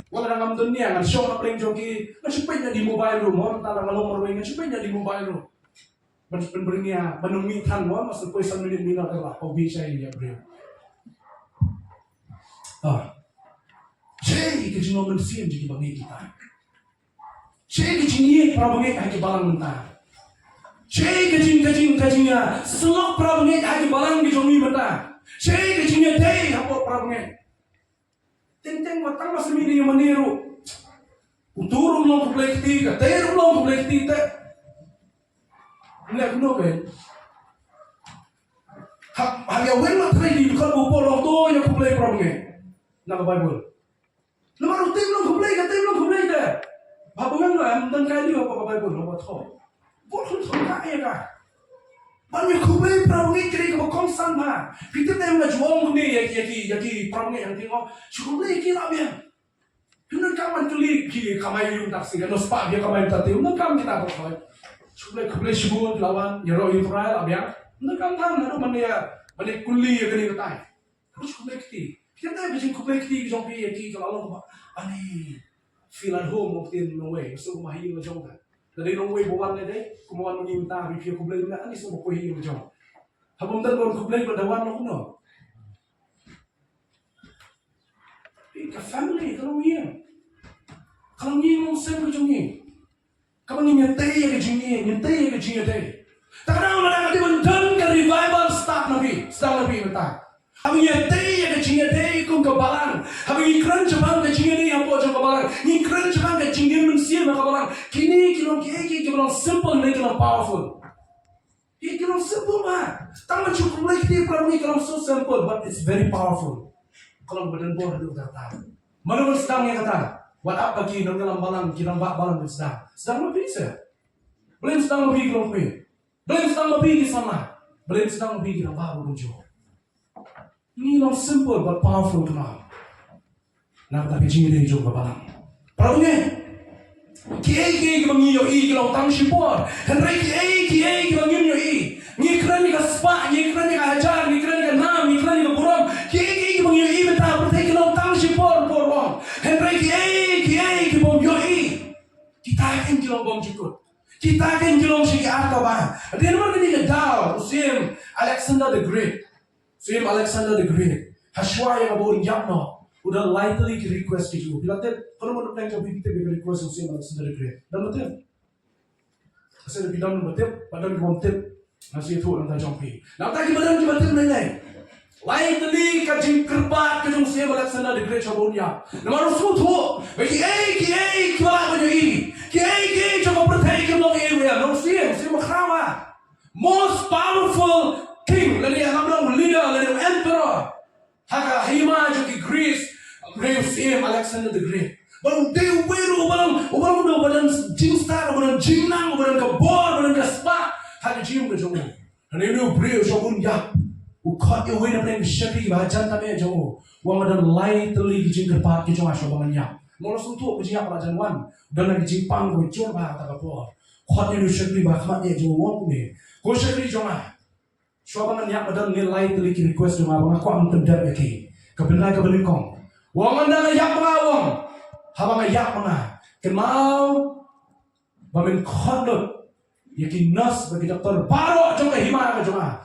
Wala nang dunia ngan show na pring joki, masipay di mobile room mo, tala ngalong marway nga sipay di mobile room. Berberingia menumitan mo, mas poy sa minit lah, hobi siya iya bro. Chay kejino mensir jadi bangi kita. Chay kejini prabangi kahit balang mentah. Chay kajingnya selok prabangi hagi balang di jomi mata. Chay kajingnya day hapo prabangi. Tenteng matang mas mini yang maniru. Uturong long kublai ketiga, terong long kublai ketiga. Ini aku kan. Hagi awen matrai di dekat bupo long to yang kublai prabangi. Nak Bible. Lemar utim long kublai deh. Babangan lah, dan kali apa Bible apa tho. Bukan kaya kan? Banyak kublai prabangi kiri ke konstan mah. Kita tengah juang ni yaki prabangi yang tengok. Kublai kira biar. Kita kaman kali kiri kamai yung taksi kan? Nospa dia kamai tati. Kita kam kita apa? Kublai syukur lawan Yero Israel biar. Kita kam tam lalu mana Ani kuli ya kini katai. Terus complexity. Kita tak bisa complexity ke jompi ya ki kalau Allah ani feel at home of the no way. So mahi macam kan. Dari no way bawan ni deh. Kumuan menginta review complexity na ani semua kuih macam. Habang dan bawan complexity pada wan aku no. Ka family kalau ngiyang mong sem ke jongi. Kapag nyatay ya ke jingi day. Takana na nga di man dan ka revival start nabi mata. Habang nyatay ya ke jingi day kung kabalan. Habang ikran jabang ke jingi day ampo jang kabalan. Ikran jabang ke jingi man siya makabalan. Kini kilong kilong simple na kilong powerful. Kilong simple ba? Tama chukum like di parang kilong so simple but it's very powerful. Kalau badan boh itu kata, mana sedang yang kata, buat apa lagi dalam balang, kita balang sedang lebih se, belum sedang lebih kalau belum sedang lebih di sana, belum sedang lebih kita baru muncul. Ini long simple but powerful kenal. Nak tapi jingin juga balang. Perlunya, kiai mengiyo kalau tang sipor, henry kiai mengiyo ni keren ni kaspa, ni keren ni kahajar, ni keren ni nam, ni keren ni buram, kiai mengiyo betah berarti kalau tang sipor borong, henry kiai bom yoi, kita akan jelong bom cikut, kita akan jelong segi arta bah. Dia nama ni kedal, Musim Alexander the Great, Hashwa yang bawa Yakno, udah lightly request gitu. Bila tu kalau mau nak kita request Musim Alexander the Great, dan betul, saya bilang betul, padahal bom tip. Masih itu orang tajampi. Nak tadi badan kita betul nilai. Lain tadi kajing kerbat kajing saya Alexander the Great Chabonia. Nama Rasul tu, kiai kepala banyoi, kiai coba percaya ke long area. Rasul saya makrawa. Most powerful king, lagi hamlang leader, lagi emperor. Haka hima juga Greece, Rasul Alexander the Great. Balang dewa weru, balang badan jingstar, badan jingnang, badan kebor, badan kaspa. Hanya cium ke jauh. Dan ini beliau sabun ya. Ukat yang wena pernah syari bahajan tapi jauh. Wang ada lain teli kijing kerpat kijong asabangan ya. Mula suntuk kijing apa rajan wan. Dan lagi jipang kijong bah tak apa. Ukat yang syari bahamat ya jauh wang ni. Kau syari jong ah. Asabangan ya pada nilai teli ki request jong abang aku am tendap ya ki. Kebenar kong. Wang anda ngayak mengawang. Habang ngayak mengah. Kemau. Bamin kodot. Yakin nas bagi doktor baru jom hima ke joma.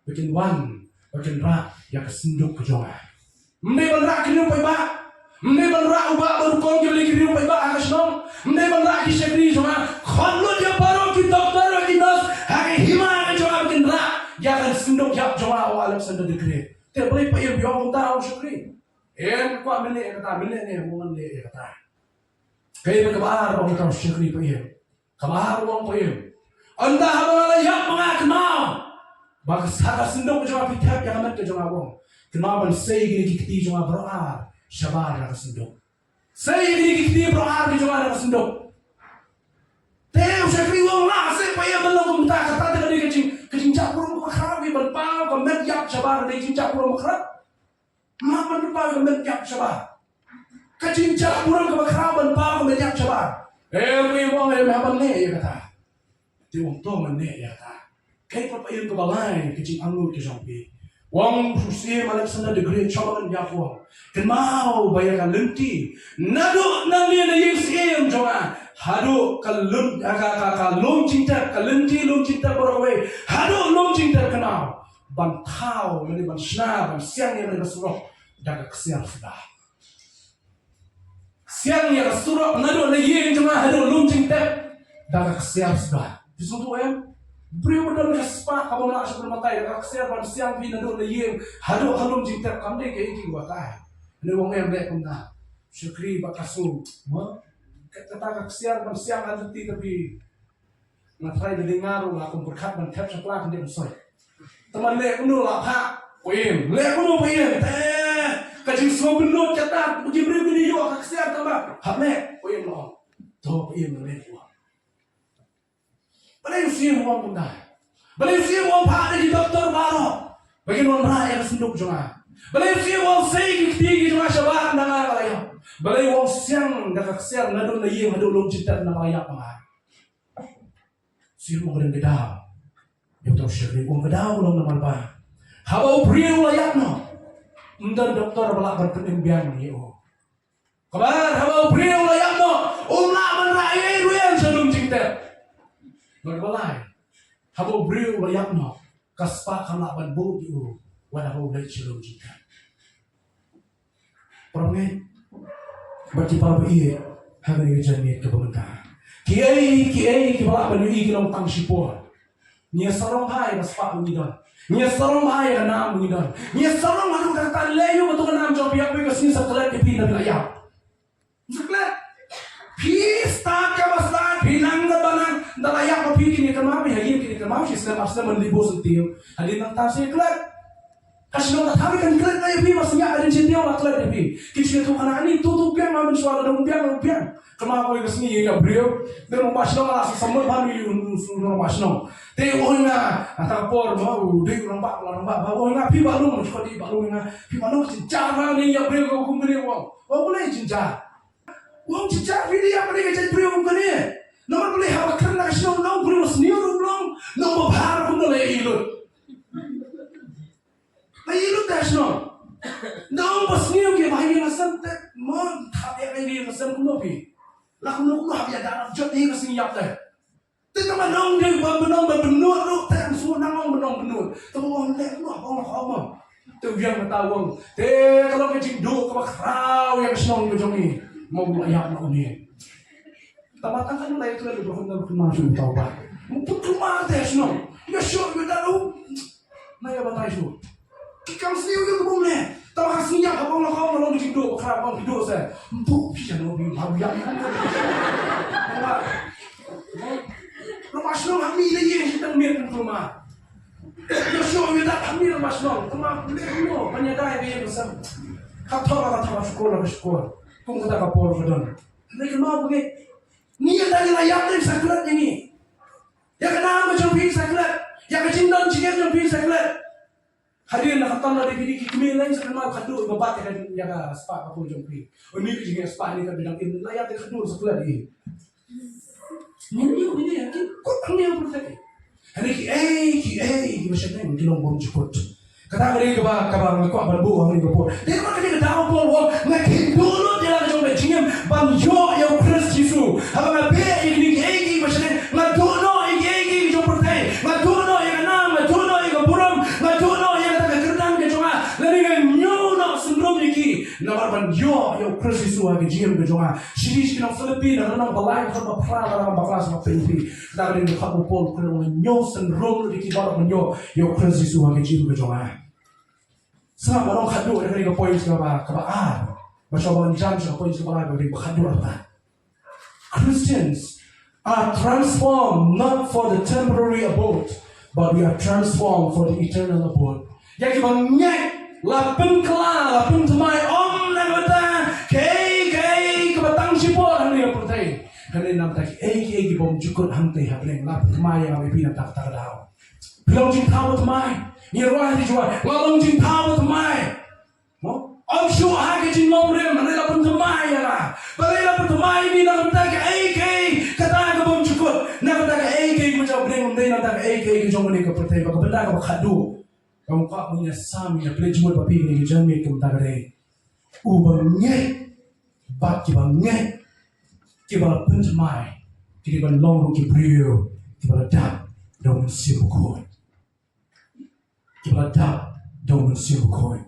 Bikin wan, bikin rak yang kesenduk ke joma. Mending rak kini umpai ba. Mending rak ubah baru kong kini kini umpai ba akas nom. Mending rak kisah kini joma. Kalau dia baru ki doktor bagi nas hari hima ke joma bikin rak yang kesenduk jap joma Alexander the Great. Tiap boleh payah biang tahu syukri. Kuat milik kata milik ni mohon ni kata. Kaya berkabar orang tahu syukri payah. Kabar orang payah. Anda habang layak mengenal. Bagi sahaja sendok joma pitap yang amat joma bong. Kenapa saya gini kiti joma berar syabar nak sendok. Saya gini kiti berar joma nak sendok. Teu syakri wong lah saya payah belum minta kata dengan dia kecing capur makharab di berpau komet yak syabar dari kecing capur makharab. Mak berpau komet yak syabar. Kecing capur makharab berpau komet yak syabar. Wong habang ni ya kata. Wong to mane ya ta kai pa payon ko balay kicing anglo ke jampi wong Musim Alexander the Great chawan ya wong kenmau bayakan lenti nado nangli na yusiem joma hado kalum ka lom cinta kalenti lom cinta borowe hado lom cinta kenal ban thao mani ban shna ban siang yang rasulullah daga kesiar sudah siang yang rasulullah nado na yeng joma hado lom cinta daga kesiar sudah. Justru tu beriu benar kaspa kamu nak sebelum matai aksir ban siang bina do leyem hado halum jingtap kamde ke iki watai ne wong lek kumna syukri bakasu kata aksir ban siang adti tapi ngatrai de ngaru la kum berkat ban tap seplak de soy teman lek kuno la pha kuim lek kuno kuim kajing so benut kata bagi beriu ni yo aksir tamba hame kuim lo to kuim lek Balai usia uang pun dah. Balai usia uang pak di doktor baru. Bagi orang rakyat senduk cuma. Balai usia uang sei kiti cuma syabak nanga kalaya. Balai uang siang dah keksian nado nayi hadu lom cinta nanga kalaya pangah. Siapa orang kedau. Yang tahu syakri uang kedau lom nama apa. Habau brio layak no. Undan doktor balak berkenembian ni oh. Kabar habau brio layak no. Umla menrai ruyan sebelum cinta. Berbalai. Habau brio layak no. Kaspa kana ban bu you. Wada habau lai sebelum cinta. Perangnya bagi para iye hari jani kebenaran. Kiai balak ban yu kilong tang sipor. Nia sarong hai kaspa umidon. Nia sarong hai kana umidon. Nia sarong haru kata leyo betul kana jom biak biak sini sekelat di pindah layak. Sekelat. Pista kabaslan pinang banang dalayak papi kini kemau hayin kini kemau Islam menlibur sentiu. Hadin nang tasi kelat. Kasih dong tapi kan kelat ayo pi masnya ada sentiu lah kelat pi. Kisah tu kana ani tu piang amin suara dong piang. Kemau kau kesini ya beliau. Dan masih dong lah sambal kami suruh masih dong. Tapi orang atau por mau dia nampak bawa orang pi balu mesti di balu pi balu cinta ni ya beliau kau kumpul orang. Oh boleh cinta. Uang cicak video apa dia jadi beliau bukan ni. Nomor boleh hawa kerana kasih orang beliau senior belum. Nomor bahar pun boleh ilut. Ilut dah semua. Nomor senior ke bahaya nasab tak mau habis ini nasab pun lebih. Laku nak habis darah jadi kasih nyiap dah. Tetapi nong dia benong benur lu tak semua nong benur. Tapi orang leh lu apa orang apa. Tu yang tahu orang. Kalau kecil duk kebakrau yang senang macam ni. Mau layak nak ni. Tamatang kan layak tu ada berkenal sudah tahu bah. Mungkin rumah deh senang. Ya syok kita lu. Naya batai syok. Kita mesti udah boleh. Tahu hasilnya apa orang kau orang di duk kerap orang duk saya. Untuk pian orang habis. Rumah senang kami lagi kita mirip rumah. Ya syok kita kami rumah senang. Rumah boleh lu penyadai dia besar. Kata sekolah. Kung kata kapor kadang. Mereka mau pergi. Ni yang tadi layak dari saklat ini. Yang kenal macam pergi saklat. Yang kecintaan cikgu macam pergi saklat. Hadir nak kata nak dipilih kami lain sekarang kadu babat yang jaga spa apa macam pergi. Ini juga spa ni kan bilang ini layak dari kadu saklat ini. Ini yakin. Kau ni yang berfakir. Hari ki macam ni mungkin orang cukup. Kata mereka kaba ngaku berbu orang ini berbu. Dia macam ni dah berbu orang ngakin dulu dia lagi jom becingem banjo yang Kristus Yesus. Apa ngabe ini macam ni ngadono ini jom pertai. Ngadono yang nama ngadono yang buram ngadono yang tak kerdan ke cuma. Lalu nyono sindrom ini nama banjo yang Kristus Yesus lagi jiem ke cuma. Sini nak Filipin nak balai kalau berperang dalam bakas nak Filipin. Kita beri kamu pol kalau nyo sindrom ini kita banjo yang Kristus Yesus lagi jiem ke cuma. Sama orang kadu dari ke poin kaba macam orang jam ke poin kaba dari kadu apa. Christians are transformed not for the temporary abode, but we are transformed for the eternal abode. Yang kita nyek lapin kela lapin temai om nak kata kei kebatang sipor hari yang pertai. Kerana nam tak kei bom cukup hantai habis lapin temai yang kami pindah tak dah. Bilang cinta temai. Ni ruah dijual. Ngalong cinta temai. Om syuk hagi cinta mereka. Mana pun temai ya lah. Bagaimana pun temai ni nak kata ke kata ke bom cukup. Nak kata ke macam benda nak kata ke jom ni ke pertai. Bagaimana benda ke khadu. Kamu kau punya sami ya boleh jual papi ni jangan ke kata ke. Ubangnya bat kibangnya kibal pun temai. Kibal long kibrio kibal dak dong sibukoi. Kibadak dong sibukoi.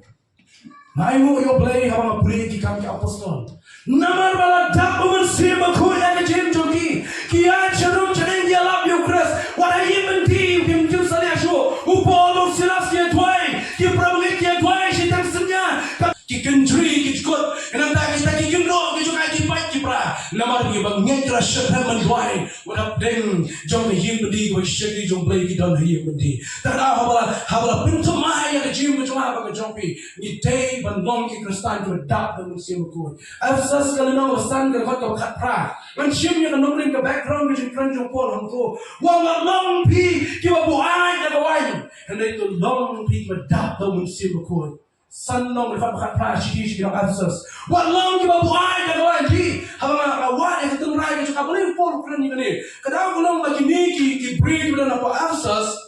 Maimu yo play habang beli ki kami apostol. Namar baladak dong sibukoi yang jem joki. Kian chadung chadeng dia lap yo kres. Wala yimenti kim jum salia sho. Upolo silas kia tuai. Ki prabu kia tuai shitang senya. Ki kendri ki jukut. Enam tak kita ki kimlo ki juga ki pai ki pra. Namar ki bang ngekra shepha man tuai. Wala deng jom yimenti ko sheki jom play ki don yimenti. Tara habala pintu mai yang jim cuma apa ke jompi. Ni day ban long ki Kristan to adapt the musim ko. Asas kalau nong san ke kau kat pra. Man shim yang nong ring ke background ki kan jom pol hang ko. Wang long pi ki ba buai na buai. And itu long pi to adapt the musim ko. San nong kat pra shi nong asas. Wang long ki ba buai na buai ki. Habang awak yang ketemu rai ki boleh pol kan ni ni. Kadang long lagi ni ki breed bila nak asas.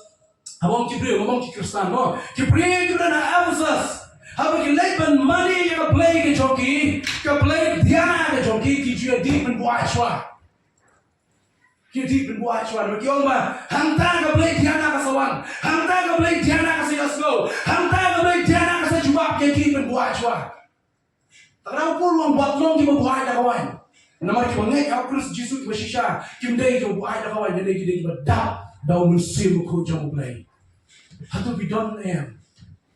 Habang Kibriyo, ngomong ki Kristan mo. Kibriyo kita na Ephesus. Habang kilayban money yung play ke joki, play Diana ke joki, ki juya deep in buat shwa. Ki deep in buat shwa. Ki orang ba, hangta ka play Diana ka sawan, hangta ka play Diana ka sa Yasgo, hangta ka play Diana ka sa Jubak, ki deep in buat shwa. Takra ko luang buat long ki buat da kawan. Namar ki bangai ka Kristus Jesus ki basisha, ki mdai ki buat da kawan, jadi ki da daw musim ko jong play. Hatu bidon em.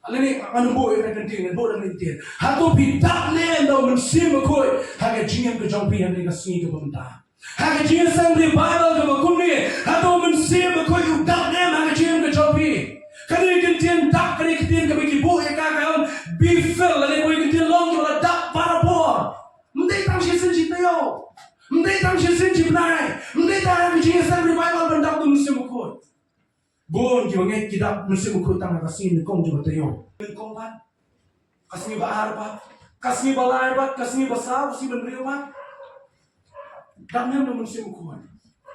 Alini anu boy kan ting bo dan ting. Hatu bidon em daw musim ko haga jingem ko jong pi han ka sini ko banta. Haga jingem sang di Bible ko kumni. Hatu musim ko yu dak em haga jingem ko jong pi. Kani kan ting dak kani tin ka biki bo e ka ka be fill alini boy kan ting long ko dak para por. Mdai tang shi sin chi tayo. Mdai tang shi sin chi nai. Mdai tang jingem sang di Bible ban dak musim ko. Bon ki bangai kita mesti mukutang kasih kong juga tayo. Kong ban, kasih bahar ba, kasih balai ba, kasih basah, kasih benrio ba. Damnya mesti mukut.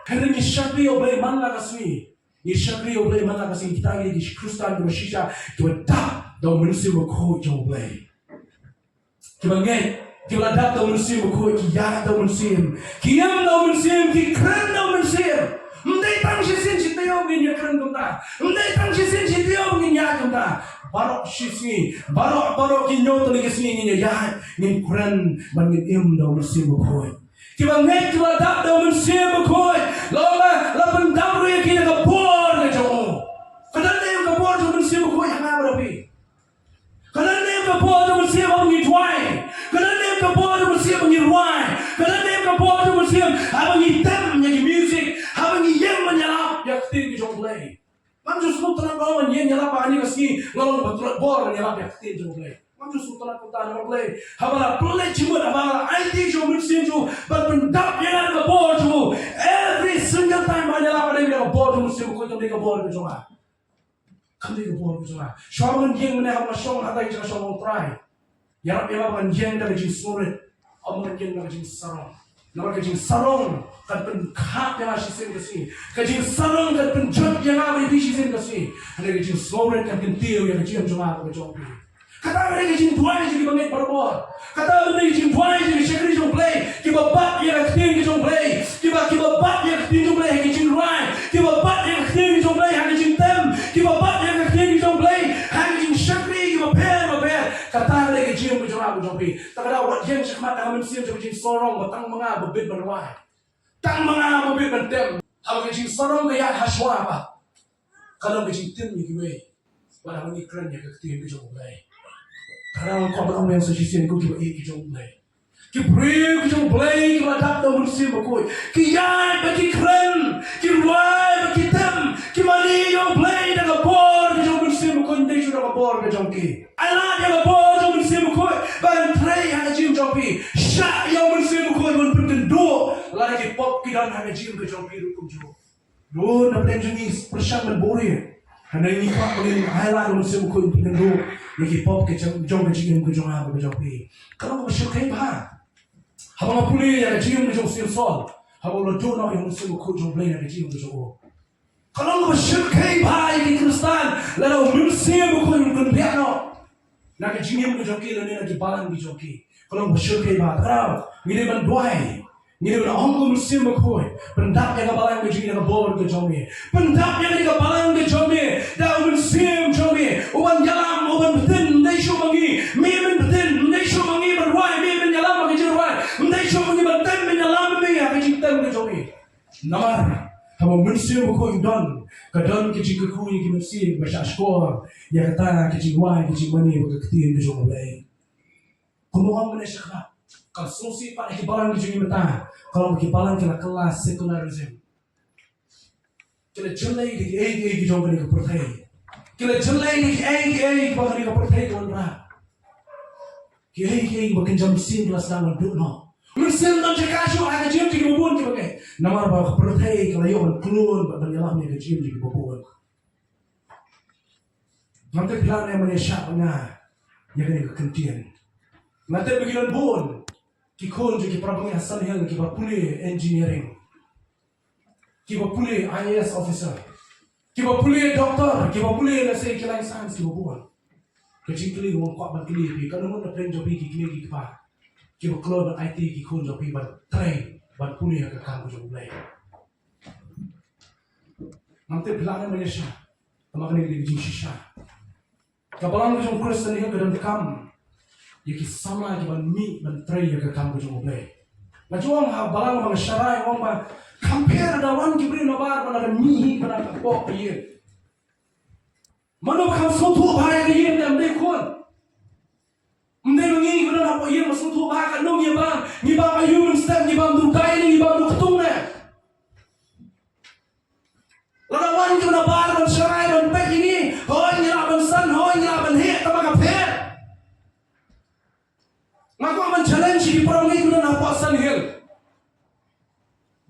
Hari ni syakri oblay mana kasih, ni syakri oblay mana kasih kita ini di Kristus bersisa kita dah mesti mukut jauh oblay. Kibangai kita dah mesti mukut kia dah mesti, kiam dah mesti, kikran dah mesti. Mdai tang shi sin chi tayo ngin yakran tumta. Mdai tang shi sin chi tayo ngin ya tumta. Barok shi si, barok ki nyoto ni kisni ngin ya ngin kuran man ngin im do mesti bukoy. Kiba ngai kiba dak do mesti bukoy. Loma lapan dam ru ki ka por ne jo. Kadan ne ka por do mesti bukoy hanga rabi. Kadan ne ka por do mesti ngi twai. Kadan ne ka por do mesti ngi wai. Kadan ne ka por do mesti ngi tam ngi music. Habang iyang menyalap yaktin ki jong play. Mam just sultan ko man yen nyalap ani kasi ngolong betul bor nyalap yaktin jong play. Mam just sultan ko ta jong play. Habang play chimut habang ID jong mixin jo but pendap yang ada bor jo. Every single time nyalap ada yang bor jong mixin ko jong ka bor jong ah. Kan ka bor jong ah. Shawang yen mana habang shong ada jong shong try. Yarap man yen da jing surit. Amman yen da jing sarong. Nama kajing sarong kan penkap yang asyik sen kasi, kajing sarong kan penjat yang abai bisi sen kasi, ada kajing sloret kan kentiu yang kajing cuma aku kajong pi. Kata mereka kajing tuai jadi banget berbor, kata mereka kajing tuai jadi syakri jong play, kiba bat yang kajing jong play, kiba bat yang kajing jong play kajing ruai, kiba bat yang kajing jong play kajing tem, kiba bat yang kajing jong play kajing syakri kiba pen. Kata mereka kajing jong aku jong pi, tak ada wat yang syakmat kami mesti kajing sorong batang menga bebit berwai. Tang mga mabit bentem, habang kajing sarong kaya haswa pa. Kalau kajing tim ni kiwe, wala mang ikran niya kaktiin kajong ulay. Karang ko ba ang mga sasisin ko kiba kajong ulay. Kibre kajong ulay, kiba dap daw musim bakoy. Kiyay ba kikran, kirway ba kitem, kimali yung ulay nagabor kajong musim bakoy, hindi siya nagabor kajong ki. Ala nagabor kajong musim bakoy, bagan pray ang kajing jong pi. Siya yung musim bakoy, man pagkendo. Lagi pop kidan hanya jim ke jom biru kumjo. Do na plan jumi persyang dan bori. Hanya ini pak boleh highlight musim ko pidan do. Lagi pop ke jom ke jim ke jom apa ke jom pi. Kalau ko syukai ba. Habang puli ya jim ke jom sim sol. Habang lo do na yung musim ko jom play na jim ke jom. Kalau ko syukai ba ini Kristan, lalu musim ko yung piano. Na ke jim ke jom ki lo ni na balang ke jom ki. Kalau ko syukai ba, kalau ini ban doai. Ini adalah orang musim berkoi. Pendap yang kebalang ke jini kebor ke jomi. Pendap yang kebalang ke jomi. Dah musim jomi. Uban jalan, uban betin, mendaisu mangi. Mimin betin, mendaisu mangi berwai. Mimin jalan mangi jerwai. Mendaisu mangi betin, menjalan mangi. Aku cinta ke jomi. Namar. Kamu musim berkoi don. Kadon ke jini kekui ke musim bersyashkor. Ya kata ke jini wai, ke jini mani berketiin ke jomi lain. Kamu orang mana syakra? Kalau solusi pada kibalan ke jini mata. Kalau kibalan kena kelas sekularisme. Kena jelai di ai jom ni ke pertai. Kena jelai di ai bahkan di ke pertai tuan ra. Ki ai bahkan jam sin kelas dalam duduk no. Mesin dan cekasyu ada jam di bubun ki bagai. Namar bah pertai kalau yo klun bah menyalah ni ke jam di bubun. Nanti bilang yang menyesat nya yang ni ke kentian. Nanti begitu bun. Kikon juga perabang asal yang kita pulih engineering, kita pulih IAS officer, Kita boleh doktor, kita boleh nasi kelai sains kita buat. Kecil kali orang kuat ban kali pi, kalau orang nak job pi kali kita. Kita keluar ban IT kita kun job pi ban train, ban boleh ke kamu job boleh. Nanti belakang Malaysia, teman ni di Shisha. Kapalang kita Kristen ni kadang kam, jadi sama je ban mi ban train ke kamu job boleh. Macam orang balang orang syarai orang compare dawan kibri nabar mana mi mana kapok ye. Mana bakal suatu bahaya ye dalam dekon. Mending mengi guna apa ye masuk tu bahaya kan nong ye bang, ni bang ayu instan ni bang dukai ni bang duketung ne. Lawan kibri nabar mana syarai mana pek ini, hoi ni lawan san, hoi ni lawan he, tambah kapir. Ngaku aman challenge di perang ni guna apa san hill.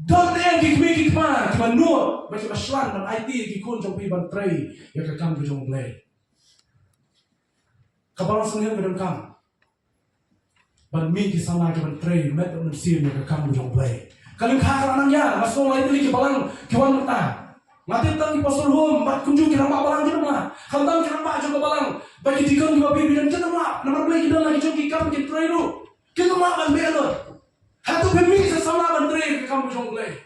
Don't end gig man, cuma nur, macam aslan dan IT gikun jom pi ban tray, ya kekam ke jom play. Kapalang sengil ke kam, ban mi ki sama ke ban tray, met ban sim ya kekam ke jom play. Kalau kah orang ya, masuk lagi ni kapalang kiwan mata. Mati tang ki pasal home, mat kunju kira mak balang kita mah. Kandang kira mak jom balang, bagi dikon ki babi bidan kita mah. Nomor play kita lagi jom ki kam ki tray lu. Kita mah ban belot. Hatu bemi sama ban tray ke kamu jom play.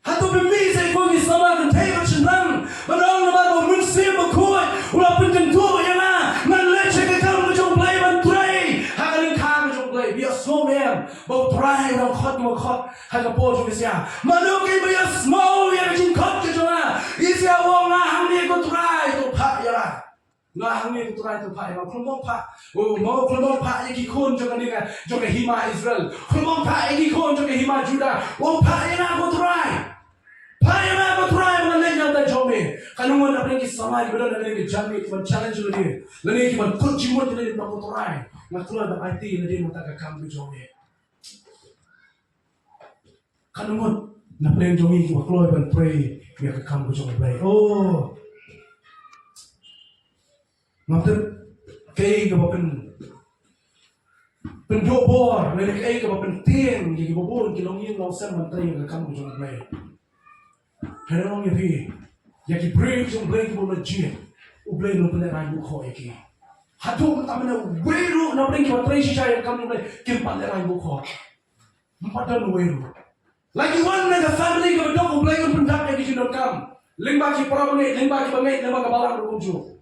Hatu bemi saya kau ni sama kan tayar cenderang. Barang nama kau mesti berkuat. Ulah penjentuh ya lah. Ngan leceh ke kamu jom play ban tray. Hakaling kamu jom play. Biar somem bau tray orang khot mau khot. Hakap po jom isya. Manukai biar small ya jin khot ke jom lah. Isya wong lah hamni kau tray tu pak ya lah. Ngah ni tu try tu pak yang kelompok pak, mau kelompok pak yang ikut juga ni kan, juga hima Israel, kelompok pak yang ikut juga hima Juda, pak yang aku try mengenai yang dah jomeh, kalau mau nak pergi sama ibadah dan lagi jami, kita challenge lagi kita kunci mut lagi nak try, nak keluar dari IT lagi nak tak kamu jomeh, kalau mau nak pergi jomeh kita keluar dan pray, biar kamu jomeh, oh. Maksud kay ka ba pendobor, lagi kay ka ba penting, jadi bobor kilong yin long san mantay ka kamu jong play. Hello ngi pi, yaki break jong play ko legit. U play no pala rai ko yaki. Hatu mo tamana wero na play ko play siya kamu play kim pala rai ko. Mapadan wero. Lagi one na the family ko dog play ko pendak yaki jong kam. Limba ki problem, limba ki bangai, limba ka balang ko jo.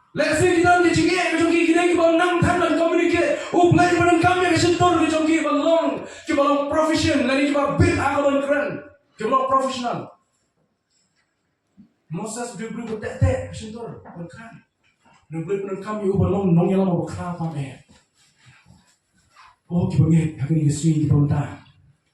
Let's say kita ni cingek macam kita ni bang nang tham dan communicate. Play macam kami yang sentuh macam kita bang long, kita bang profession, lagi kita big agak bang keren, kita bang professional. Moses dulu tek sentuh bang keren. Dulu macam kami bang long nong yang lama berkerap kami. Oh kita ni hari ni sui kita bang.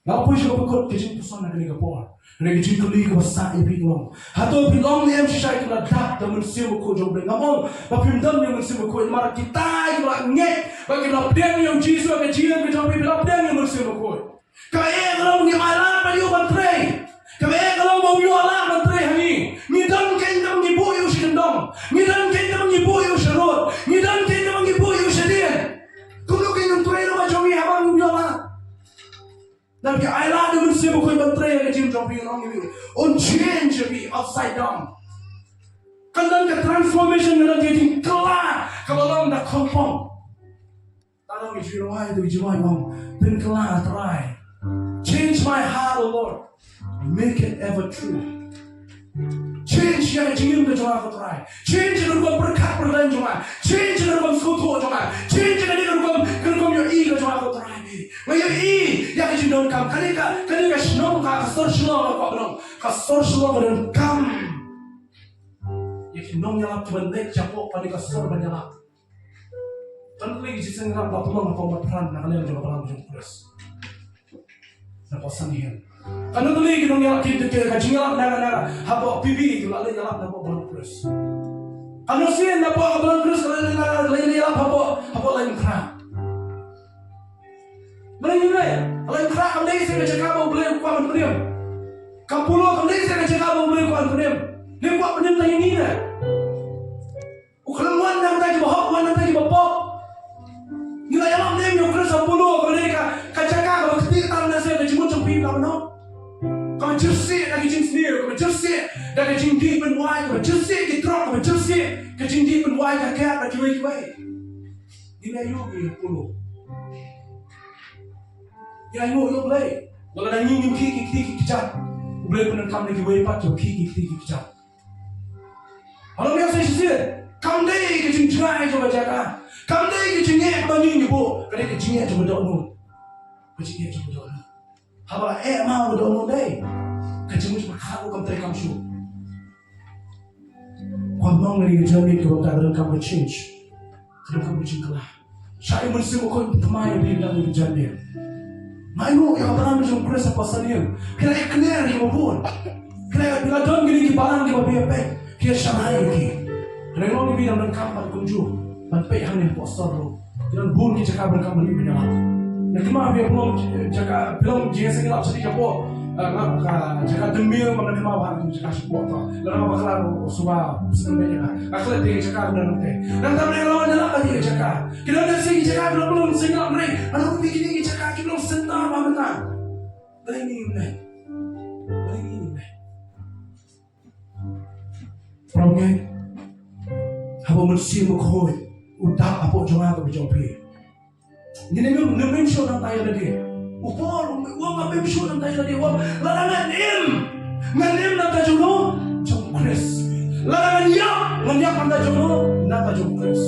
Apa sih kau berkot kecil pusan nak ni kapor. Lagi kecil kali kau besar ibu long. Hato bilong ni em sisai kau dak dan mensiu kau jomble ngamong. Bapim dam yang mensiu kau marah kita kau ngek. Bagi belah pedang yang jisu akan jian kau jomble belah pedang yang mensiu kau. Kau kalau ni malam baju bantrai. Kau kalau mau jualan bantrai hani. Ni dam kau ni boyu si dam. Ni dam kau ni boyu si rot. Ni dam kau ni boyu si dia. Kau lu kau bantrai lu macam ni abang jualan. Dan ke ayat dia mesti bukan bantrai yang jim jompi orang ini. On change be upside down. Kadang ke transformation yang jadi kelar. Kalau orang dah kompong. Kalau kita jiwai itu jiwai bang. Ben kelar try. Change my heart, O Lord. Make it ever true. Change yang jim ke jomah aku try. Change yang rukun berkat berlain jomah. Change yang rukun suatu jomah. Change yang rukun your ego jomah aku try. Maya yang kecil don kam, kanika senang kasar selong apa belum, kasar selong dan kam. Yang nong nyalap bendek capok pada kasar menyalap. Kan lagi jisen ngap apa belum apa matran, nak kalian juga pelan jom terus. Nampak sanian. Kan lagi nong nyalap kita kacing nyalap nara, apa pipi itu lalu nyalap nampak pelan terus. Kan sih nampak pelan terus lalu nyalap apa lain kerap. Mereka ya, kalau yang kerak kamu saya nak cakap bawa beli kuat beriam. Kampulo kamu saya nak cakap bawa beli kuat beriam. Dia kuat beriam tanya ni dah. Ukelamuan yang tadi bahok, wan yang tadi bapok. Nila yang mana yang ukelamuan 10 kalau dia kacakak kalau ketika tangan saya kecimut cempi kamu no. Kamu bersih dari jin sendiri, bersih dari jin di benwai, bersih di truk, bersih ke jin di benwai kakek bagi baik. Ini ayu puluh. Ya ayu boleh. Kalau dah ingin kiki kejap, boleh penekam lagi wepat jo kiki kejap. Kalau biasa sih, kamu deh ke jin cerai jo baca, kamu deh ke jin ye banyu ni bo, kadang ke jin ye jo berdoa, ke jin ye jo berdoa. Haba mau berdoa deh, ke jin cuma kamu kamu terkam syu. Kwamong ngeri kerjanya ke bawah kadang kamu change, kadang kamu cingklah. Saya mesti mau temai bilang kerjanya. Mainu yang barang macam kurasa pasalnya, kira clear yang pun, kira bila don gini barang kita biar kira shanghai lagi. Kira orang ni bilang kampan kunju, bantai hanya poster lo, kira bun kita cakap berkampan ni menyala. Nanti mah biar belum cakap belum jika segala sedih japo, cakap demil mana mah barang cakap support lah. Lalu apa kalau suah sebenarnya, aku lihat dia cakap dan nanti. Dan tapi lawan jalan lagi cakap, kira ada segi cakap belum segala mereka, anak pikir ni cakap belum senang mana. Boleh ni. Problem haba mesti berkoi, udah apa jangan aku berjumpa. Ini memang show nang tayo lagi. Upor, uang apa show nang tayo lagi. Uang larangan nganim nang tayo no, jom Chris. Larangan nganyak nang tayo no, nang tayo Chris.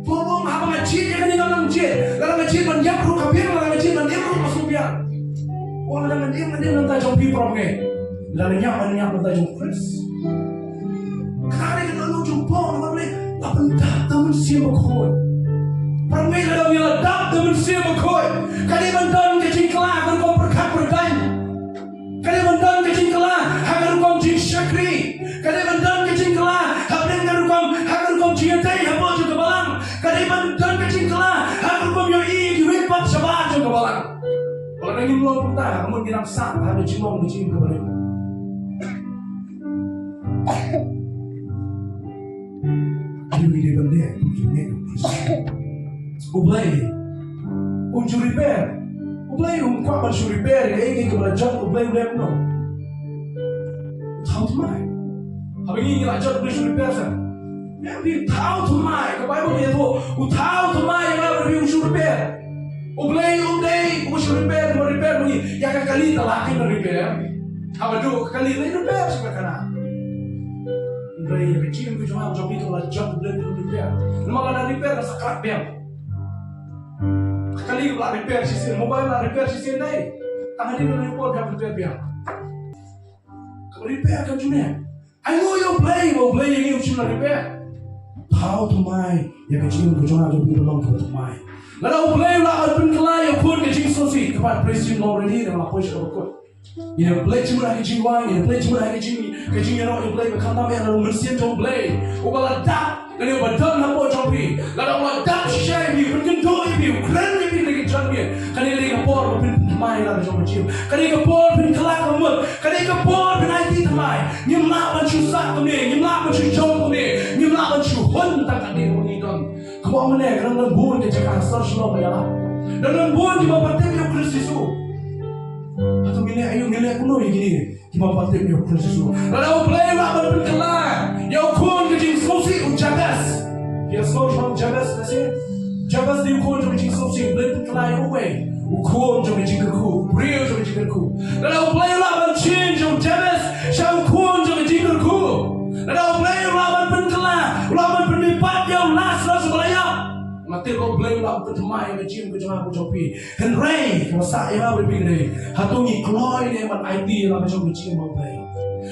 Uang apa ngajin yang ni nang ngajin. Larangan ngajin nganyak ru kapir, larangan ngajin nganyak ru masubia. Uang larangan nang tayo pi problem. Larangan nganyak nang tayo Chris. Kali kita lu jumpa orang ni, apa dah tahu siapa kau? Pergi dalam yang dah tahu siapa kau? Kali mandan kecingklah, agar kau berkat berkain. Kali mandan kecingklah, agar kau jin syakri. Kali mandan kecingklah, agar kau cintai apa juga balang. Kali mandan kecingklah, agar kau yoi diwepat sabar juga balang. Kalau lagi belum pernah, kamu bilang sah, ada cimong di cing kebalik. Dia benda punya ublay repair ublay kuat macam repair ini keberajaan ublay no tahu tu mai apa ini kerajaan ublay repair sah dia tahu tu mai kepada dia tu tahu tu mai yang apa dia repair ublay repair begini yang kali terlaki repair apa tu kali ini repair sebenarnya Ray kecil tu cuma macam itu lah job boleh repair. Lama ada repair rasa kerap dia. Kali lah repair sistem mobile lah repair sistem ni. Tangan dia report dia repair dia. Kalau repair kan cuma. I know you play ini cuma repair. How to my yang kecil tu cuma macam itu long to my. Lalu play lah open kelai yang pun kecil sosi kepada presiden already dan lapor sudah berkut. Yang play cuma lagi jiwa, yang play cuma lagi kecil yang play berkandang yang lalu mesin jom play. Kalau dah, kalau badan hampa jompi, kalau dah share ni, mungkin dua ni, keren ni lagi jompi. Kalau lagi kapor, mungkin mai lah jom kecil. Kalau kapor, mungkin kelak kamu. Kalau kapor, mungkin IT tamai. Nyamla macam susah tu ni, nyamla macam jom tu ni, nyamla macam hentak ni pun itu. Kamu mana? Kerana lembut ke cakap search lo berjalan. Dan lembut di bawah tim yang Kristus tu. Atau nilai kuno yang gini cuma patut dia proses tu. Lalu play lah berkelah. Yang kun kecil sosi ujagas. Dia soal jagas nasi. Jagas dia kun kecil sosi berkelah yang away. Ukun kecil kerku, real kecil kerku. Lalu play lah berchange jagas. Yang kun kecil kerku. Lalu play lah berkelah. Lawan berlipat yang last sebelah. Mati kau blame lah berjemaah yang kecil berjemaah berjopi. Henry, masa yang lebih gede. Hatungi kloy dia mat ID lah macam kecil mau play.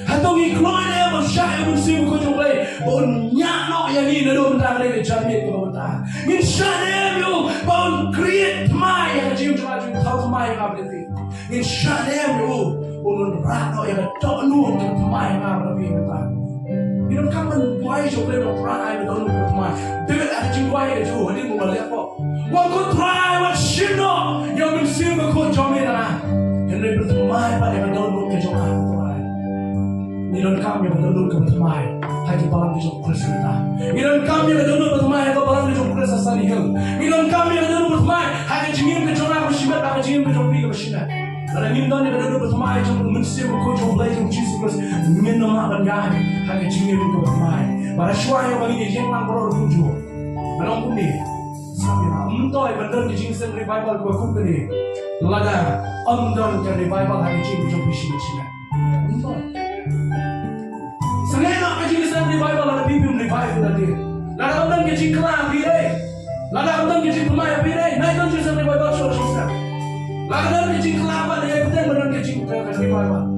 Hatungi kloy dia mat syai bersih bukan play. Bon nyano yang ini dalam tang dia jamit kau betah. Min syai dia bon create mai yang kecil cuma tahu mai yang apa dia. Min syai dia bon rano yang tak nur mai yang apa dia betah. You don't come and why you play no try but don't look my. David ada jiwa yang tu, dia mau balik apa? Wang kau try, wang shino, yang mesti kau jomin lah. Henry bertemai pada yang don't look ke jomah try. You don't come yang don't look ke bertemai, hai tu balang di jom Kristus. You don't come yang don't look bertemai, hai tu balang di jom Kristus asal hilang. You don't come yang don't look bertemai, hai tu jingin ke jomah bersyibat, hai tu jingin ke jom pi ke bersyibat. Ada ngin don ada do bertemai jom mesti ko jom lay jom Jesus Christ ngin no ma ban hanya jinge ko bertemai para shwa yo bagi jeng lang bro rujo anong kundi sabi na untoy bandar di jing sen revival ko kundi laga andon ke revival hanya jing jom bisi bisi untoy sangai na jing sen revival ada bibim revival tadi laga andon ke jing klang bire laga andon ke jing kumaya bire naik don jing sen revival show show laga andon ke jing kelapa dia betul benar ke jing revival